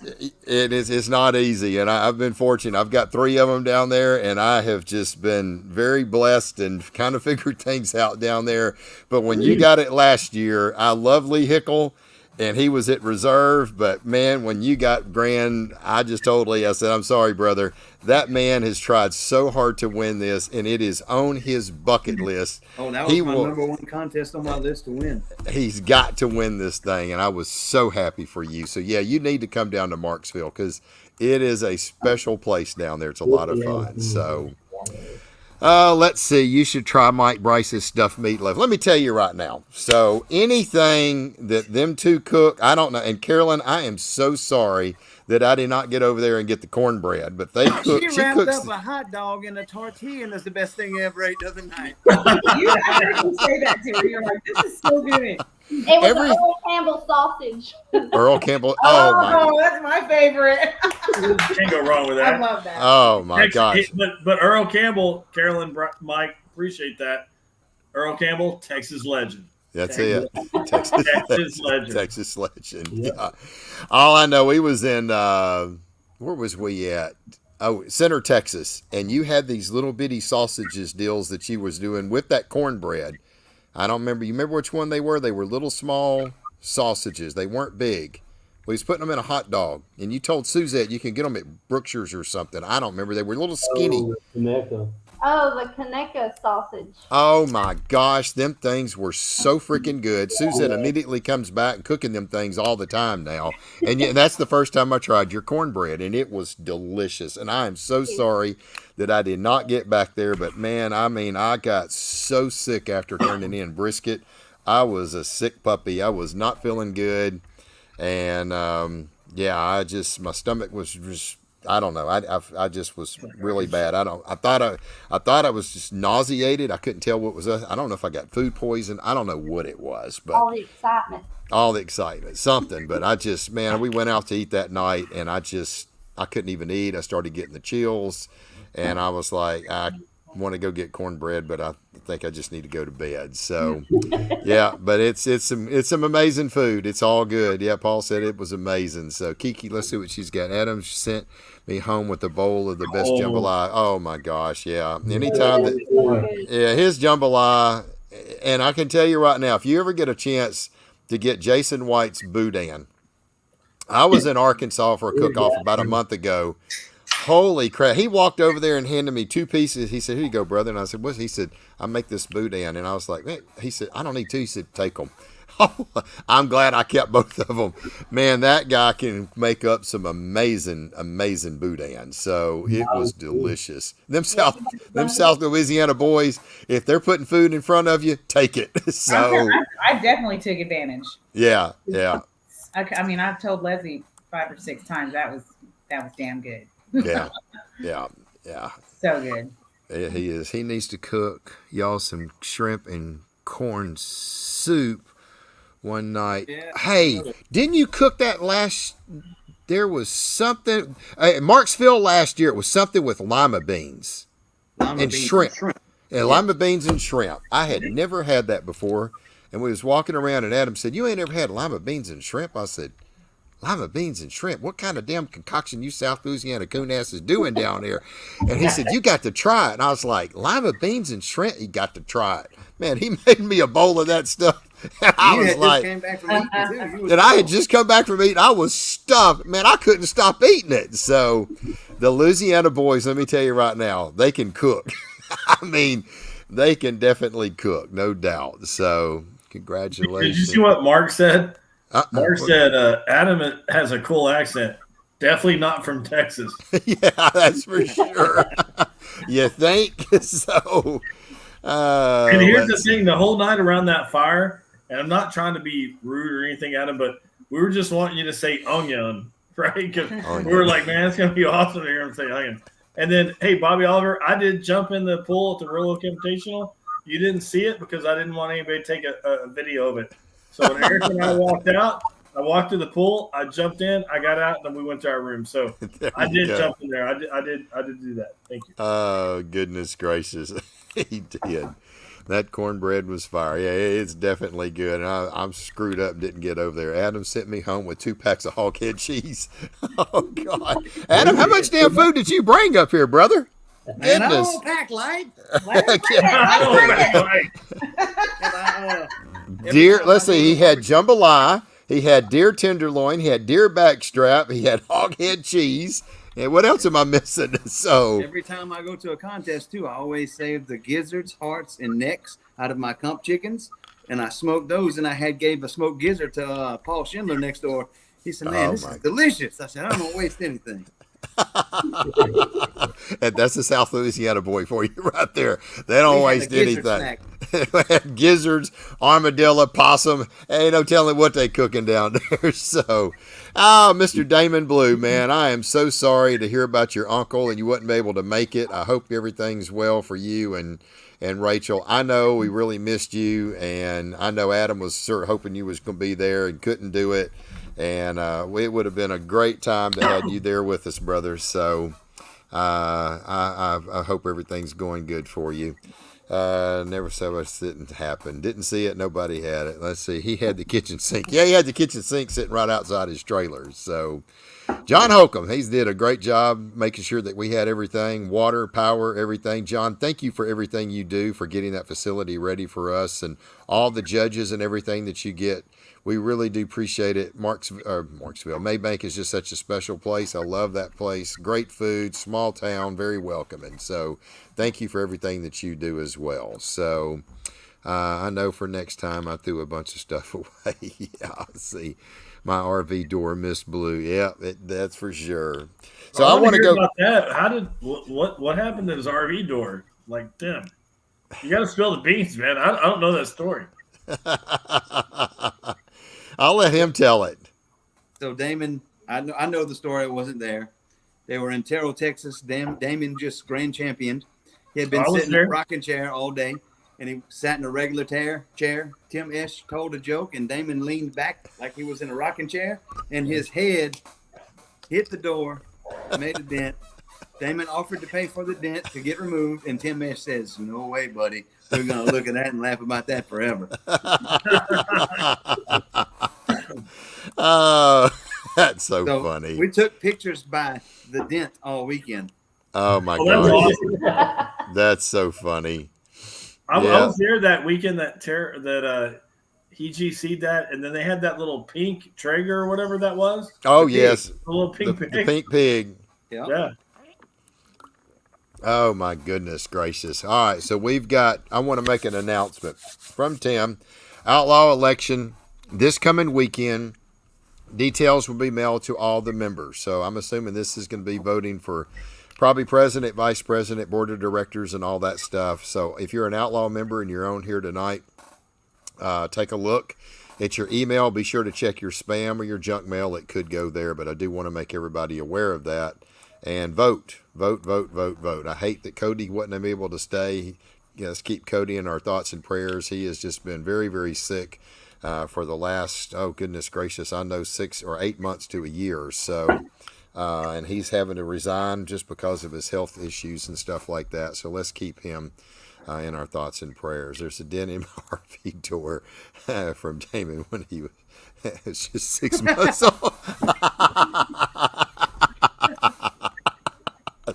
it's not easy, and I've been fortunate. I've got 3 of them down there, and I have just been very blessed and kind of figured things out down there. But when you got it last year, I love Lee Hickle, and he was at reserve. But, man, when you got grand, I just told Lee, I said, I'm sorry, brother. That man has tried so hard to win this, and it is on his bucket list. Oh, that was my number one contest on my list to win. He's got to win this thing, and I was so happy for you. So, yeah, you need to come down to Marksville because it is a special place down there. It's a lot of fun. So, let's see. You should try Mike Bryce's stuffed meatloaf. Let me tell you right now. So, anything that them two cook, I don't know. And, Karolyn, I am so sorry that I did not get over there and get the cornbread, but they cook. She wrapped up a hot dog in a tortilla, and that's the best thing I ever ate the other night. I heard you say that to her. You're like, this is so good. It was Earl Campbell sausage. Earl Campbell. Oh, that's my favorite. Can't go wrong with that. I love that. Oh my gosh! But Earl Campbell, Karolyn, Mike, appreciate that. Earl Campbell, Texas legend. That's it. Texas legend. Texas legend. Yeah. All I know, he was in, where was we at? Oh, Center, Texas. And you had these little bitty sausages deals that you was doing with that cornbread. I don't remember. You remember which one they were? They were little small sausages. They weren't big. We was putting them in a hot dog. And you told Suzette you can get them at Brookshire's or something. I don't remember. They were little skinny. Oh, the Kaneka sausage. Oh my gosh, them things were so freaking good. Suzette immediately comes back and cooking them things all the time now. And that's the first time I tried your cornbread, and it was delicious. And I am so sorry that I did not get back there. But man, I mean, I got so sick after turning in brisket. I was a sick puppy. I was not feeling good. And my stomach was just, I don't know. I just was really bad. I thought I was just nauseated. I couldn't tell what was. I don't know if I got food poison. I don't know what it was, but all the excitement, something. But we went out to eat that night, and I couldn't even eat. I started getting the chills, and I was like, I want to go get cornbread, but I think I just need to go to bed. So, yeah, but it's some amazing food. It's all good. Yeah, Paul said it was amazing. So, Kiki, let's see what she's got. Adam sent me home with a bowl of the best jambalaya. Oh my gosh, yeah. Anytime his jambalaya, and I can tell you right now, if you ever get a chance to get Jason White's boudin, I was in Arkansas for a cook-off about a month ago. Holy crap. He walked over there and handed me 2 pieces. He said, here you go, brother. And I said, what? He said, I make this boudin. And I was like, man. He said, I don't need 2. He said, take them. Oh, I'm glad I kept both of them. Man, that guy can make up some amazing, amazing boudin. So it was delicious. Them South Louisiana boys, if they're putting food in front of you, take it. So I definitely took advantage. yeah. I mean, I've told Leslie 5 or 6 times that was damn good. Yeah. So good. Yeah, he is. He needs to cook y'all some shrimp and corn soup one night. Yeah. Hey, didn't you cook that last? There was something at Marksville last year. It was something with lima beans and shrimp. And lima beans and shrimp. I had never had that before. And we was walking around and Adam said, "You ain't ever had lima beans and shrimp?" I said, "Lima beans and shrimp? What kind of damn concoction you South Louisiana coon ass is doing down there?" And he said, "You got to try it." And I was like, "Lima beans and shrimp? You got to try it." Man, he made me a bowl of that stuff. And I was like, came back from eating too. and I had just come back from eating. I was stuffed. Man, I couldn't stop eating it. So the Louisiana boys, let me tell you right now, they can cook. I mean, they can definitely cook, no doubt. So congratulations. Did you see what Mark said? Mark said Adam has a cool accent. Definitely not from Texas. Yeah, that's for sure. You think so? And here's the thing: the whole night around that fire, and I'm not trying to be rude or anything, Adam, but we were just wanting you to say onion, right? Because we were like, man, it's gonna be awesome to hear him say onion. And then, hey, Bobby Oliver, I did jump in the pool at the Royal Oak Invitational. You didn't see it because I didn't want anybody to take a video of it. So when Eric and I walked out, I walked to the pool, I jumped in, I got out, and then we went to our room. So I did jump in there. I did do that. Thank you. Oh, goodness gracious. He did. That cornbread was fire. Yeah, it's definitely good. And I'm screwed up and didn't get over there. Adam sent me home with 2 packs of hog head cheese. Oh, God. Adam, how much damn food did you bring up here, brother? Man, I Goodness. don't pack light. Deer, let's see. He had jambalaya. He had deer tenderloin. He had deer backstrap. He had hog head cheese. And what else am I missing? So Every time I go to a contest too, I always save the gizzards, hearts, and necks out of my comp chickens, and I smoked those. And I gave a smoked gizzard to Paul Schindler next door. He said, "Man, this is delicious." I said, "I don't want to waste anything." And that's the South Louisiana boy for you right there. They don't waste anything. Gizzards, armadillo, possum. Ain't no telling what they cooking down there. So, Mr. Damon Blue, man, I am so sorry to hear about your uncle and you wasn't able to make it. I hope everything's well for you and Rachel. I know we really missed you, and I know Adam was sort of hoping you was going to be there and couldn't do it. And it would have been a great time to have you there with us, brother. So I hope everything's going good for you. Never saw it didn't happen. Didn't see it. Nobody had it. Let's see. He had the kitchen sink. Yeah, he had the kitchen sink sitting right outside his trailer. So John Holcomb, he's did a great job making sure that we had everything, water, power, everything. John, thank you for everything you do for getting that facility ready for us and all the judges and everything that you get. We really do appreciate it. Marksville, Maybank is just such a special place. I love that place. Great food, small town, very welcoming. So thank you for everything that you do as well. So I know for next time I threw a bunch of stuff away. Yeah, see. My RV door missed blue. Yeah, that's for sure. So I want to go about that. How did what happened to his RV door? Like, damn, you got to spill the beans, man. I don't know that story. I'll let him tell it. So Damon, I know the story. I wasn't there. They were in Terrell, Texas. Damon just grand championed. He had been sitting in a rocking chair all day, and he sat in a regular chair. Tim Esch told a joke, and Damon leaned back like he was in a rocking chair, and his head hit the door, made a dent. Damon offered to pay for the dent to get removed, and Tim Esch says, "No way, buddy. We're going to look at that and laugh about that forever." That's so funny. We took pictures by the dent all weekend. Oh, my God. Awesome. That's so funny. I was there that weekend he GC'd that, and then they had that little pink Traeger or whatever that was. Oh, yes. The little pink pig. The pink pig. Yeah. Oh, my goodness gracious. All right, so I want to make an announcement from Tim. Outlaw election this coming weekend, details will be mailed to all the members. So I'm assuming this is going to be voting for probably president, vice president, board of directors, and all that stuff. So if you're an Outlaw member and you're on here tonight, take a look at your email. Be sure to check your spam or your junk mail. It could go there, but I do want to make everybody aware of that. And vote. I hate that Cody wasn't able to stay. Let's keep Cody in our thoughts and prayers. He has just been very, very sick for the last, oh goodness gracious, I know 6 or 8 months to a year. So, and he's having to resign just because of his health issues and stuff like that. So let's keep him in our thoughts and prayers. There's a dent in my RV door from Damon when he was just 6 months old.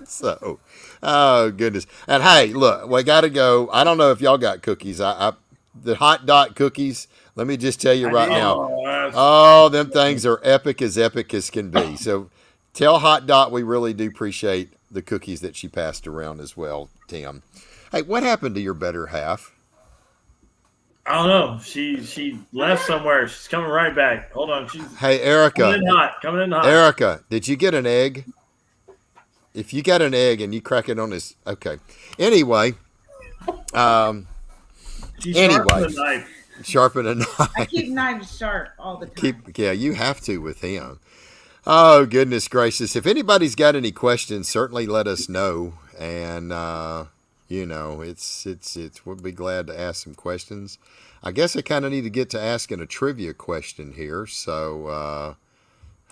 So, oh goodness. And hey, look, we got to go. I don't know if y'all got cookies. The Hot Dot cookies, let me just tell you right now. Oh, them things are epic as can be. So tell Hot Dot we really do appreciate the cookies that she passed around as well, Tim. Hey, what happened to your better half? I don't know. She left somewhere. She's coming right back. Hold on. Hey, Arica. Coming in hot. Arica, did you get an egg? If you got an egg and you crack it on this, okay. Anyway, sharpen a knife. I keep knives sharp all the time. Yeah, you have to with him. Oh goodness gracious! If anybody's got any questions, certainly let us know. And we'll be glad to ask some questions. I guess I kind of need to get to asking a trivia question here. So,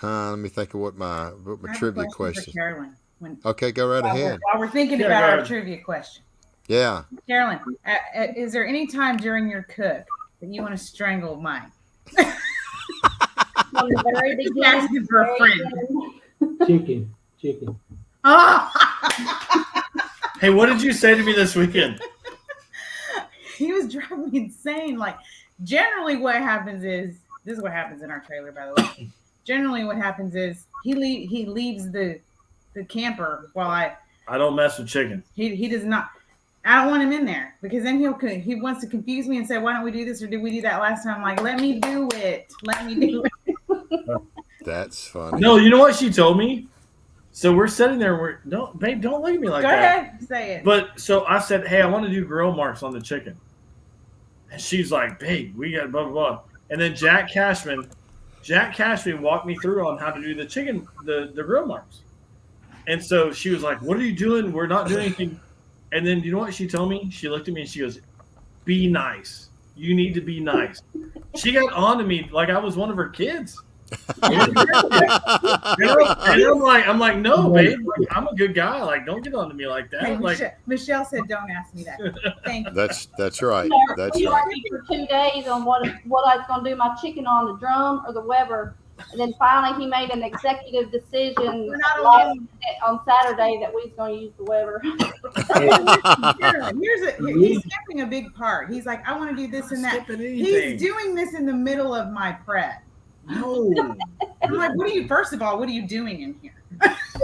let me think of what my trivia question. For Karolyn. Okay, go right ahead. While we're thinking about our trivia question. Yeah. Karolyn, is there any time during your cook that you want to strangle Mike? From the very beginning. Asking for a friend. Chicken. Oh! Hey, what did you say to me this weekend? He was driving me insane. Like, generally what happens is, this is what happens in our trailer, by the way. Generally what happens is he leaves the camper while I don't mess with chicken. He does not. I don't want him in there because then he wants to confuse me and say, why don't we do this or did we do that last time? I'm like, let me do it. That's funny. No, you know what she told me? So we're sitting there. Don't look at me like that. Go ahead, say it. But so I said, hey, I want to do grill marks on the chicken. And she's like, babe, we got blah, blah, blah. And then Jack Cashman walked me through on how to do the chicken, the grill marks. And so she was like, what are you doing? We're not doing anything. And then you know what she told me? She looked at me and she goes, be nice. You need to be nice. She got on to me like I was one of her kids. And I'm like, no, babe. Like, I'm a good guy. Like, don't get on to me like that. Hey, like Michelle said, don't ask me that. Thank you. That's right. That's You right. argued for 2 days on what I was going to do my chicken on, the drum or the Weber. And then finally he made an executive decision We're not alone. on Saturday that we was going to use the Weber. He's skipping a big part. He's like, I want to do this and that. He's doing this in the middle of my prep. no. I'm like, first of all, what are you doing in here?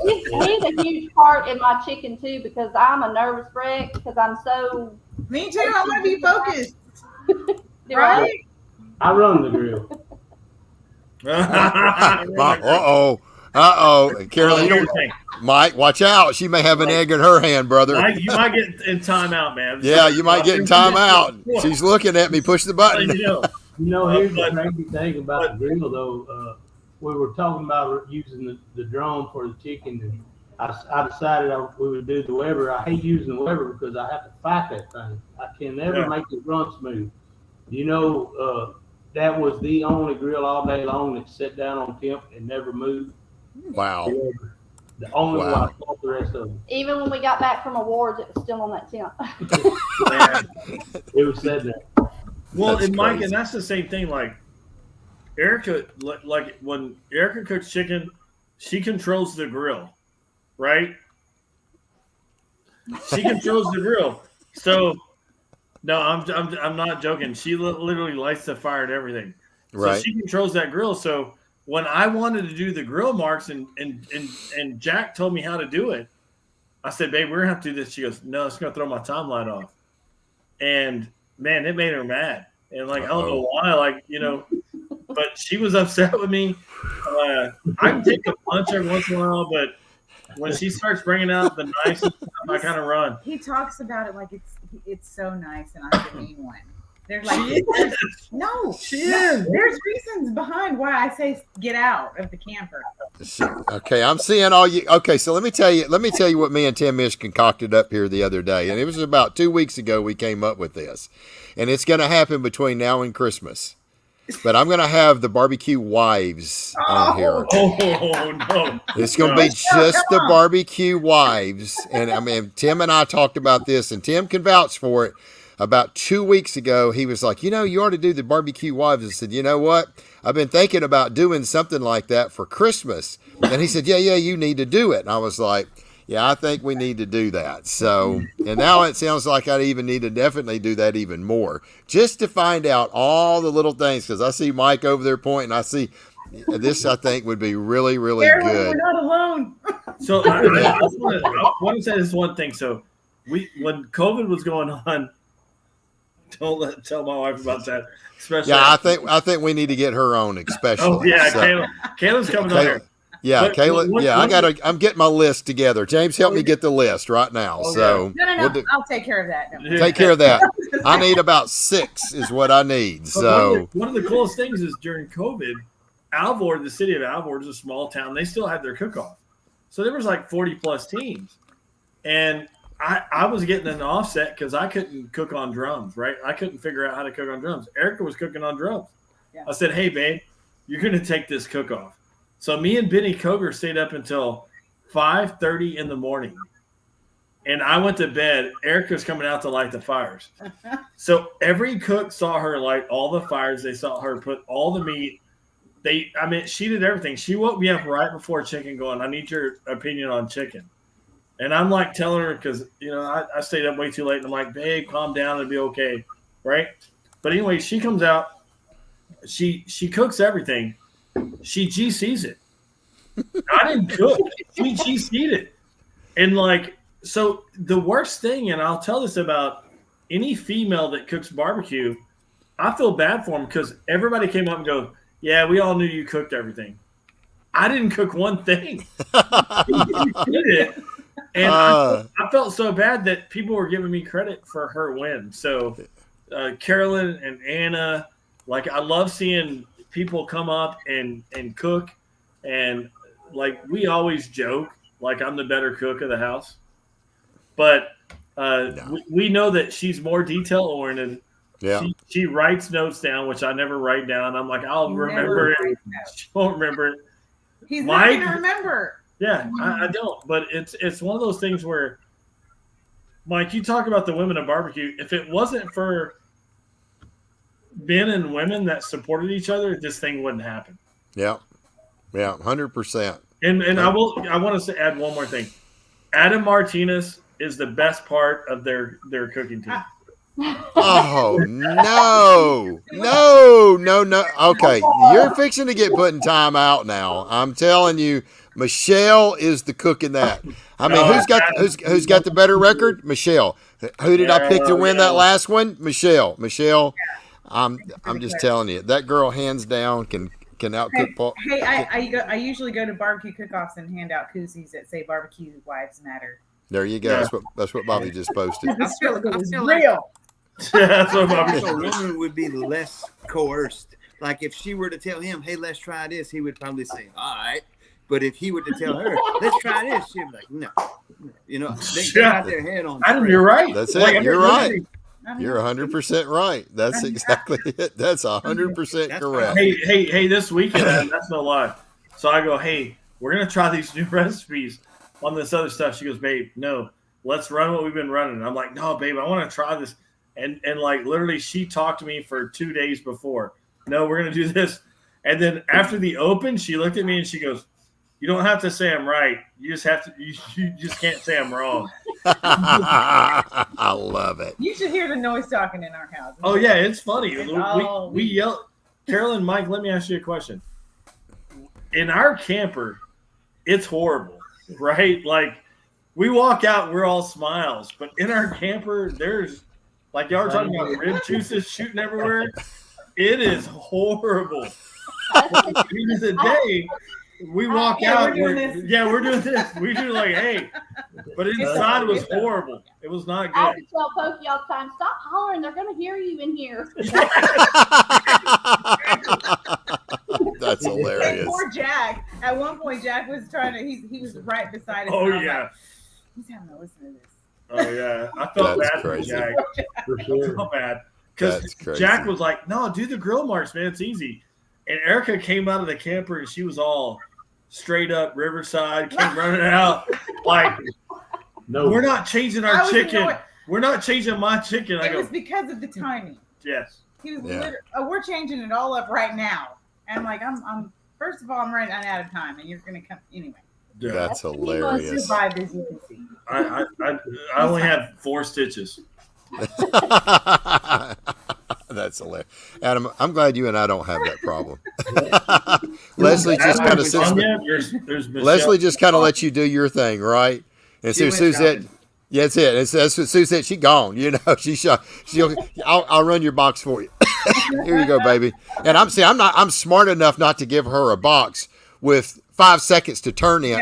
He's a huge part in my chicken too because I'm a nervous wreck because I'm so. Me too. I want to be focused. Right? I run the grill. Uh-oh. Karolyn, Mike, watch out. She may have an egg in her hand, brother. You might get in timeout, man. Yeah, you might get in timeout. She's looking at me. Push the button. Here's the crazy thing about the grill, though. We were talking about using the drum for the chicken, and I decided we would do the Weber. I hate using the Weber because I have to fight that thing. I can never make it run smooth. That was the only grill all day long that sat down on temp and never moved. Wow. The only one I fought the rest of them. Even when we got back from awards, it was still on that temp. It was sitting there. Well, That's and Mike, crazy. and that's the same thing. Like Arica, like when Arica cooks chicken, she controls the grill, right? She controls the grill. So, no, I'm not joking. She literally lights the fire and everything. Right. So she controls that grill. So when I wanted to do the grill marks and Jack told me how to do it, I said, babe, we're gonna have to do this. She goes, no, it's gonna throw my timeline off. And man, it made her mad. And like, I don't know why, like, but she was upset with me. I can take a punch every once in a while, but when she starts bringing out the nicest stuff, I kind of run. He talks about it like it's so nice, and I'm the mean one. There's like She is. no, She is. there's reasons behind why I say get out of the camper. Okay, I'm seeing all you. Okay, so let me tell you what me and Tim Mish concocted up here the other day, and it was about 2 weeks ago we came up with this, and it's going to happen between now and Christmas. But I'm going to have the barbecue wives on here. Oh no! It's going to be just the barbecue wives, and I mean Tim and I talked about this, and Tim can vouch for it. About 2 weeks ago, he was like, you ought to do the barbecue wives. I said, you know what? I've been thinking about doing something like that for Christmas. And he said, yeah, you need to do it. And I was like, yeah, I think we need to do that. So, and now it sounds like I even need to definitely do that even more, just to find out all the little things. Because I see Mike over there pointing. I see this, I think, would be really, really Carolyn, good. we're not alone. So I want to say this one thing. So when COVID was going on, tell my wife about that. Especially, Yeah, I think we need to get her on, especially. Oh yeah, So, Kayla's coming on here. yeah, But Kayla. I'm getting my list together. James, help me get the list right now. Okay. So No, we'll I'll take care of that. No. Yeah. take care of that. I need about 6 is what I need. But So one of the coolest things is during COVID, Alvord, the city of Alvord is a small town. They still had their cook-off. So there was like 40 plus teams. And I was getting an offset because I couldn't cook on drums, right? I couldn't figure out how to cook on drums. Arica was cooking on drums. Yeah. I said, hey, babe, you're going to take this cook-off. So me and Benny Koger stayed up until 5:30 in the morning. And I went to bed. Erica's coming out to light the fires. So every cook saw her light all the fires. They saw her put all the meat. She did everything. She woke me up right before chicken going, I need your opinion on chicken. And I'm like telling her because, I stayed up way too late. And I'm like, babe, calm down. It'll be okay. Right. But anyway, she comes out. She cooks everything. She GC's it. I didn't cook. She GC'd it. And so the worst thing, and I'll tell this about any female that cooks barbecue, I feel bad for them because everybody came up and go, yeah, we all knew you cooked everything. I didn't cook one thing. She did it. And I felt so bad that people were giving me credit for her win. So Karolyn and Anna, I love seeing people come up and cook. And we always joke, I'm the better cook of the house. But we know that she's more detail oriented. yeah, She writes notes down, which I never write down. I'm like, I'll remember it. She won't remember it. He's Mike- not going to remember. Yeah, I don't. But it's one of those things where, Mike, you talk about the women of barbecue. If it wasn't for men and women that supported each other, this thing wouldn't happen. yeah, 100%. And I want to add one more thing. Adam Martinez is the best part of their cooking team. Oh no. Okay, you're fixing to get put in time out now. I'm telling you, Michelle is the cook in that. I mean, who's got the better record? Michelle. Who did I pick to win that last one? Michelle. I'm just telling you, that girl hands down can outcook Paul. Hey, I usually go to barbecue cook-offs and hand out koozies that say "Barbecue Wives Matter." There you go. That's what Bobby just posted. I feel like it was feel like- real. That's what Bobby A woman would be less coerced. Like if she were to tell him, hey, let's try this, he would probably say, all right. But if he were to tell her, let's try this, she'd be like, no. They got their head on. Adam, you're right. That's it. You're right. You're 100% right. That's exactly it. That's 100% correct. Hey, this weekend, man, that's no lie. So I go, hey, we're going to try these new recipes on this other stuff. She goes, babe, no, let's run what we've been running. And I'm like, no, babe, I want to try this. And literally she talked to me for 2 days before. No, we're going to do this. And then after the open, she looked at me and she goes, you don't have to say I'm right. You just have to, you just can't say I'm wrong. I love it. You should hear the noise talking in our house. Oh yeah, it's funny. It's We yell. Karolyn, Mike, let me ask you a question. In our camper, it's horrible, right? We walk out, we're all smiles, but in our camper, there's y'all were talking about rib juices shooting everywhere. It is horrible. End of the day, we walk Yeah, out. we're doing this. Yeah, we're doing this. We do like, hey, but inside was horrible. It was not I have good. to tell Pokey all the time, stop hollering. They're going to hear you in here. That's And hilarious. poor Jack. At one point, Jack was trying to. He was right beside us. Oh and I was yeah. like, he's having to listen to this. Oh yeah. I felt That's bad crazy. for Jack. For I sure. felt bad because That's crazy. Jack was like, "No, do the grill marks, man. It's easy." And Arica came out of the camper and she was all straight up Riverside, came running out like, No, "We're not changing I our was chicken. annoyed. We're not changing my chicken." I It go, was because of the timing. "Yes." He was Yeah. literally, we're changing it all up right now. And I'm like, I'm first of all, I'm running out of time, and you're gonna come anyway. Yeah. That's He hilarious. survived, as you can see. I only have 4 stitches. That's hilarious. Adam, I'm glad you and I don't have that problem. Leslie just Adam, kind of with sits. Sonia, there's Michelle. Leslie just kind of lets you do your thing, right? And She so went Suzette, shopping. yeah, that's it. That's what Sue said. She gone. You know, I'll run your box for you. Here you go, baby. And I'm smart enough not to give her a box with 5 seconds to turn in,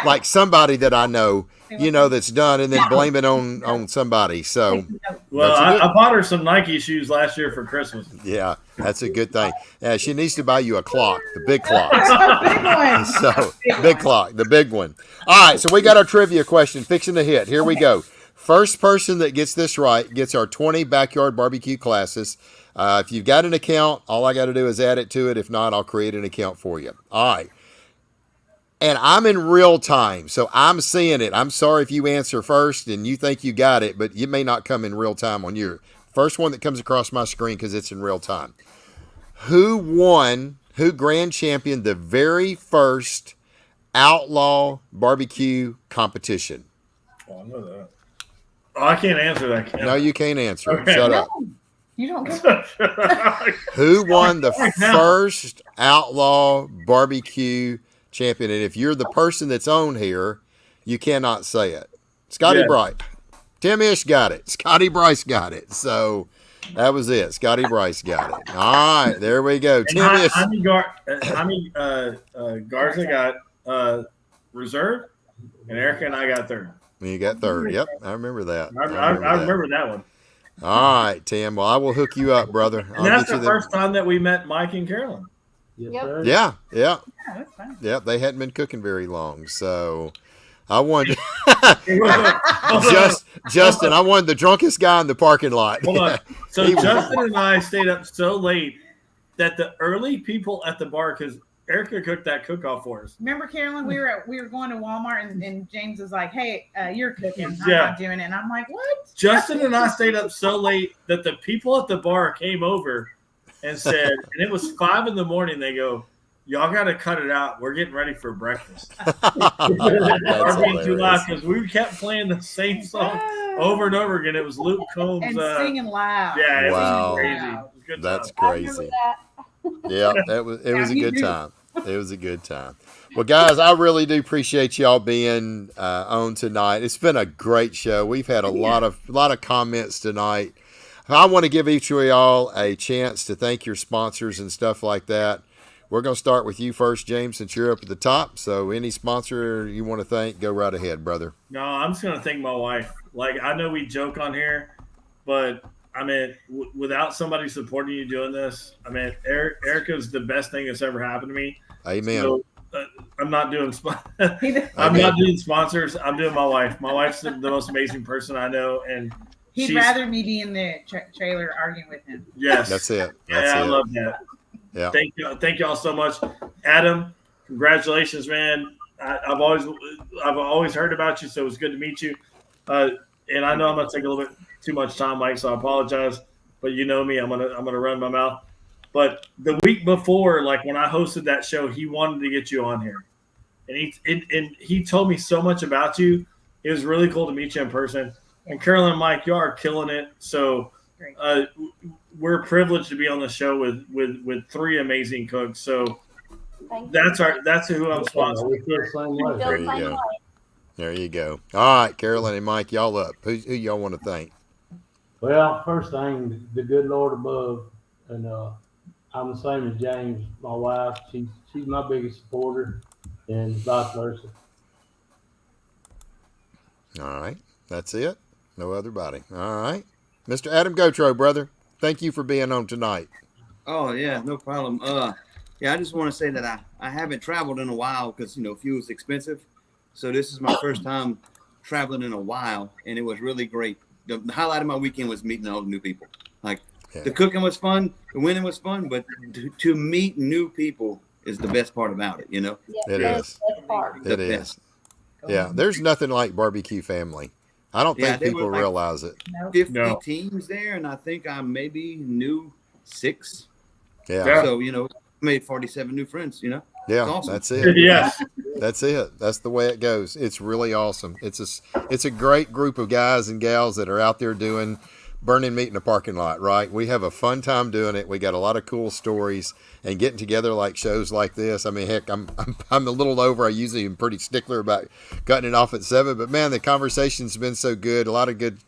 like somebody that I know, that's done, and then blame it on somebody. So Well, That's a good- I bought her some Nike shoes last year for Christmas. yeah, that's a good thing. She needs to buy you a clock, the big clock. Big one. So Big big one. clock, the big one. All right, so we got our trivia question fixing to hit. Here we go. First person that gets this right gets our 20 backyard barbecue classes. If you've got an account, all I got to do is add it to it. If not, I'll create an account for you. All right. And I'm in real time, so I'm seeing it. I'm sorry if you answer first and you think you got it, but it may not come in real time on your first one that comes across my screen because it's in real time. Who grand championed the very first Outlaw barbecue competition? Oh, I know that. Oh, I can't answer that. No, you can't answer. Okay. Shut up. You don't get Who won the Right now. first Outlaw barbecue champion? And if you're the person that's on here, you cannot say it. Scotty Yeah. Bright. Tim Ish got it. Scotty Bryce got it. So that was it. Scotty Bryce got it. All right, there we go. Tim Ish. Garza got reserve, and Arica and I got third. You got third. Yep, I remember that. I remember that one. All right, Tim. Well, I will hook you up, brother. And I'll that's get you the first time that we met Mike and Karolyn. Yes, Yep. sir. Yeah. Yeah, that's fine. They hadn't been cooking very long, so I wanted Hold Justin. I wanted the drunkest guy in the parking lot. on. So He was- Justin and I stayed up so late that the early people at the bar, because Arica cooked that cook-off for us. Remember, Carolyn, we were going to Walmart, and James was like, "Hey, you're cooking. I'm Yeah. not doing it." And I'm like, "What?" Justin and I stayed up so late that the people at the bar came over and said, and it was 5 a.m. They go, "Y'all got to cut it out. We're getting ready for breakfast." That's We're being too loud hilarious. because we kept playing the same song over and over again. It was Luke Combs. And singing loud. Yeah, it Wow. was crazy. It was a good That's time. I remember crazy. that. Yeah, it was a you good do. time. It was a good time. Well, guys, I really do appreciate y'all being on tonight. It's been a great show. We've had a lot of comments tonight. I want to give each of y'all a chance to thank your sponsors and stuff like that. We're going to start with you first, James, since you're up at the top. So any sponsor you want to thank, go right ahead, brother. No, I'm just gonna thank my wife. Like, I know we joke on here, but I mean, without somebody supporting you doing this, I mean, Arica's the best thing that's ever happened to me. Amen. So, I'm not doing I'm Amen. not doing sponsors. I'm doing my wife. My wife's the most amazing person I know, and He'd she's rather me be in the trailer arguing with him. yes, That's it. yeah, That's I it. love that. Yeah. Thank y'all so much, Adam. Congratulations, man. I've always heard about you, so it's good to meet you. And I know I'm gonna take a little bit too much time, Mike, so I apologize. But you know me, I'm gonna run my mouth. But the week before, like when I hosted that show, he wanted to get you on here, and he told me so much about you. It was really cool to meet you in person. And Karolyn and Mike, you are killing it. So Great. we're privileged to be on the show with 3 amazing cooks. So Thank you. that's who I'm sponsoring. We feel the same I way. feel There the you same go. way. There you go. All right, Carolyn and Mike, y'all up. Who y'all want to thank? Well, first thing, the good Lord above, and I'm the same as James, my wife. She's my biggest supporter, and vice versa. All right. That's it. No other body. All right. Mr. Adam Gotro, brother, thank you for being on tonight. Oh yeah, no problem. Yeah, I just want to say that I haven't traveled in a while because fuel's expensive. So this is my first time traveling in a while, and it was really great. The highlight of my weekend was meeting all the new people. Like the cooking was fun, the winning was fun, but to meet new people is the best part about it. Yeah, It that's is. the best part. It is. Yeah. There's nothing like barbecue family. I don't think there people were like realize it. 50 No. teams there, and I think I maybe knew 6. Yeah. So made 47 new friends. Yeah. It's awesome. That's it. Yes. That's it. That's the way it goes. It's really awesome. It's a great group of guys and gals that are out there doing burning meat in the parking lot, right? We have a fun time doing it. We got a lot of cool stories and getting together like shows like this. I mean, heck, I'm a little over. I usually am pretty stickler about cutting it off at 7, but man, the conversation's been so good. A lot of good,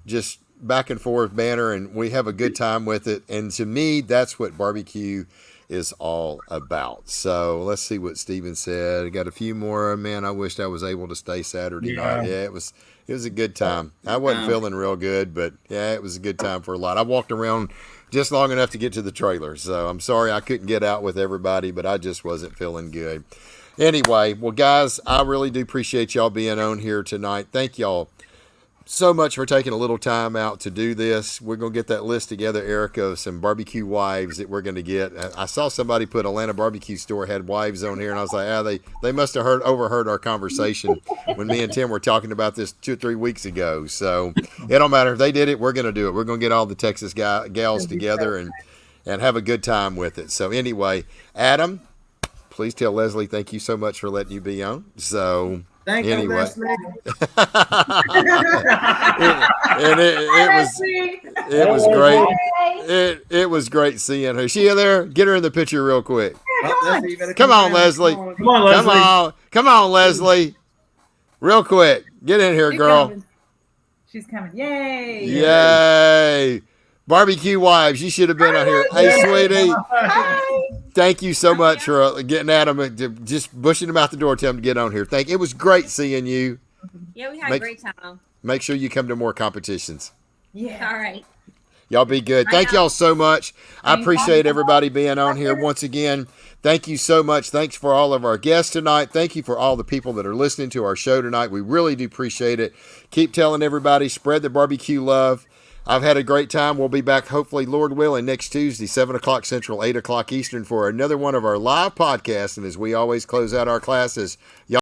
just back and forth banter, and we have a good time with it. And to me, that's what barbecue is all about. So let's see what Steven said. I got a few more. Man, I wished I was able to stay Saturday night. Yeah, it was a good time. I wasn't feeling real good, but yeah, it was a good time for a lot. I walked around just long enough to get to the trailer. So I'm sorry I couldn't get out with everybody, but I just wasn't feeling good. Anyway, well, guys, I really do appreciate y'all being on here tonight. Thank y'all so much for taking a little time out to do this. We're going to get that list together, Arica, of some barbecue wives that we're going to get. I saw somebody put Atlanta Barbecue Store had wives on here, and I was like, they must have overheard our conversation when me and Tim were talking about this 2 or 3 weeks ago. So it don't matter if they did it. We're going to do it. We're going to get all the Texas gals together and have a good time with it. So anyway, Adam, please tell Leslie thank you so much for letting you be on. So Thank you, anyway. Leslie. It was great. It was great seeing her. Is she in there? Get her in the picture real quick. Leslie, you better Come on, down. Leslie. Come on, Leslie. Come on, Leslie. Real quick. Get in here, girl. She's coming. Yay. Yay. Barbecue wives, you should have been on here. Hey, sweetie. Hi. Thank you so much for getting Adam and just pushing him out the door. Tell him to get on here. It was great seeing you. Yeah, we had a great time. Make sure you come to more competitions. Yeah. All right. Y'all be good. Thank y'all so much. I appreciate everybody being on here once again. Thank you so much. Thanks for all of our guests tonight. Thank you for all the people that are listening to our show tonight. We really do appreciate it. Keep telling everybody, spread the barbecue love. I've had a great time. We'll be back, hopefully, Lord willing, next Tuesday, 7 o'clock Central, 8 o'clock Eastern, for another one of our live podcasts. And as we always close out our classes, y'all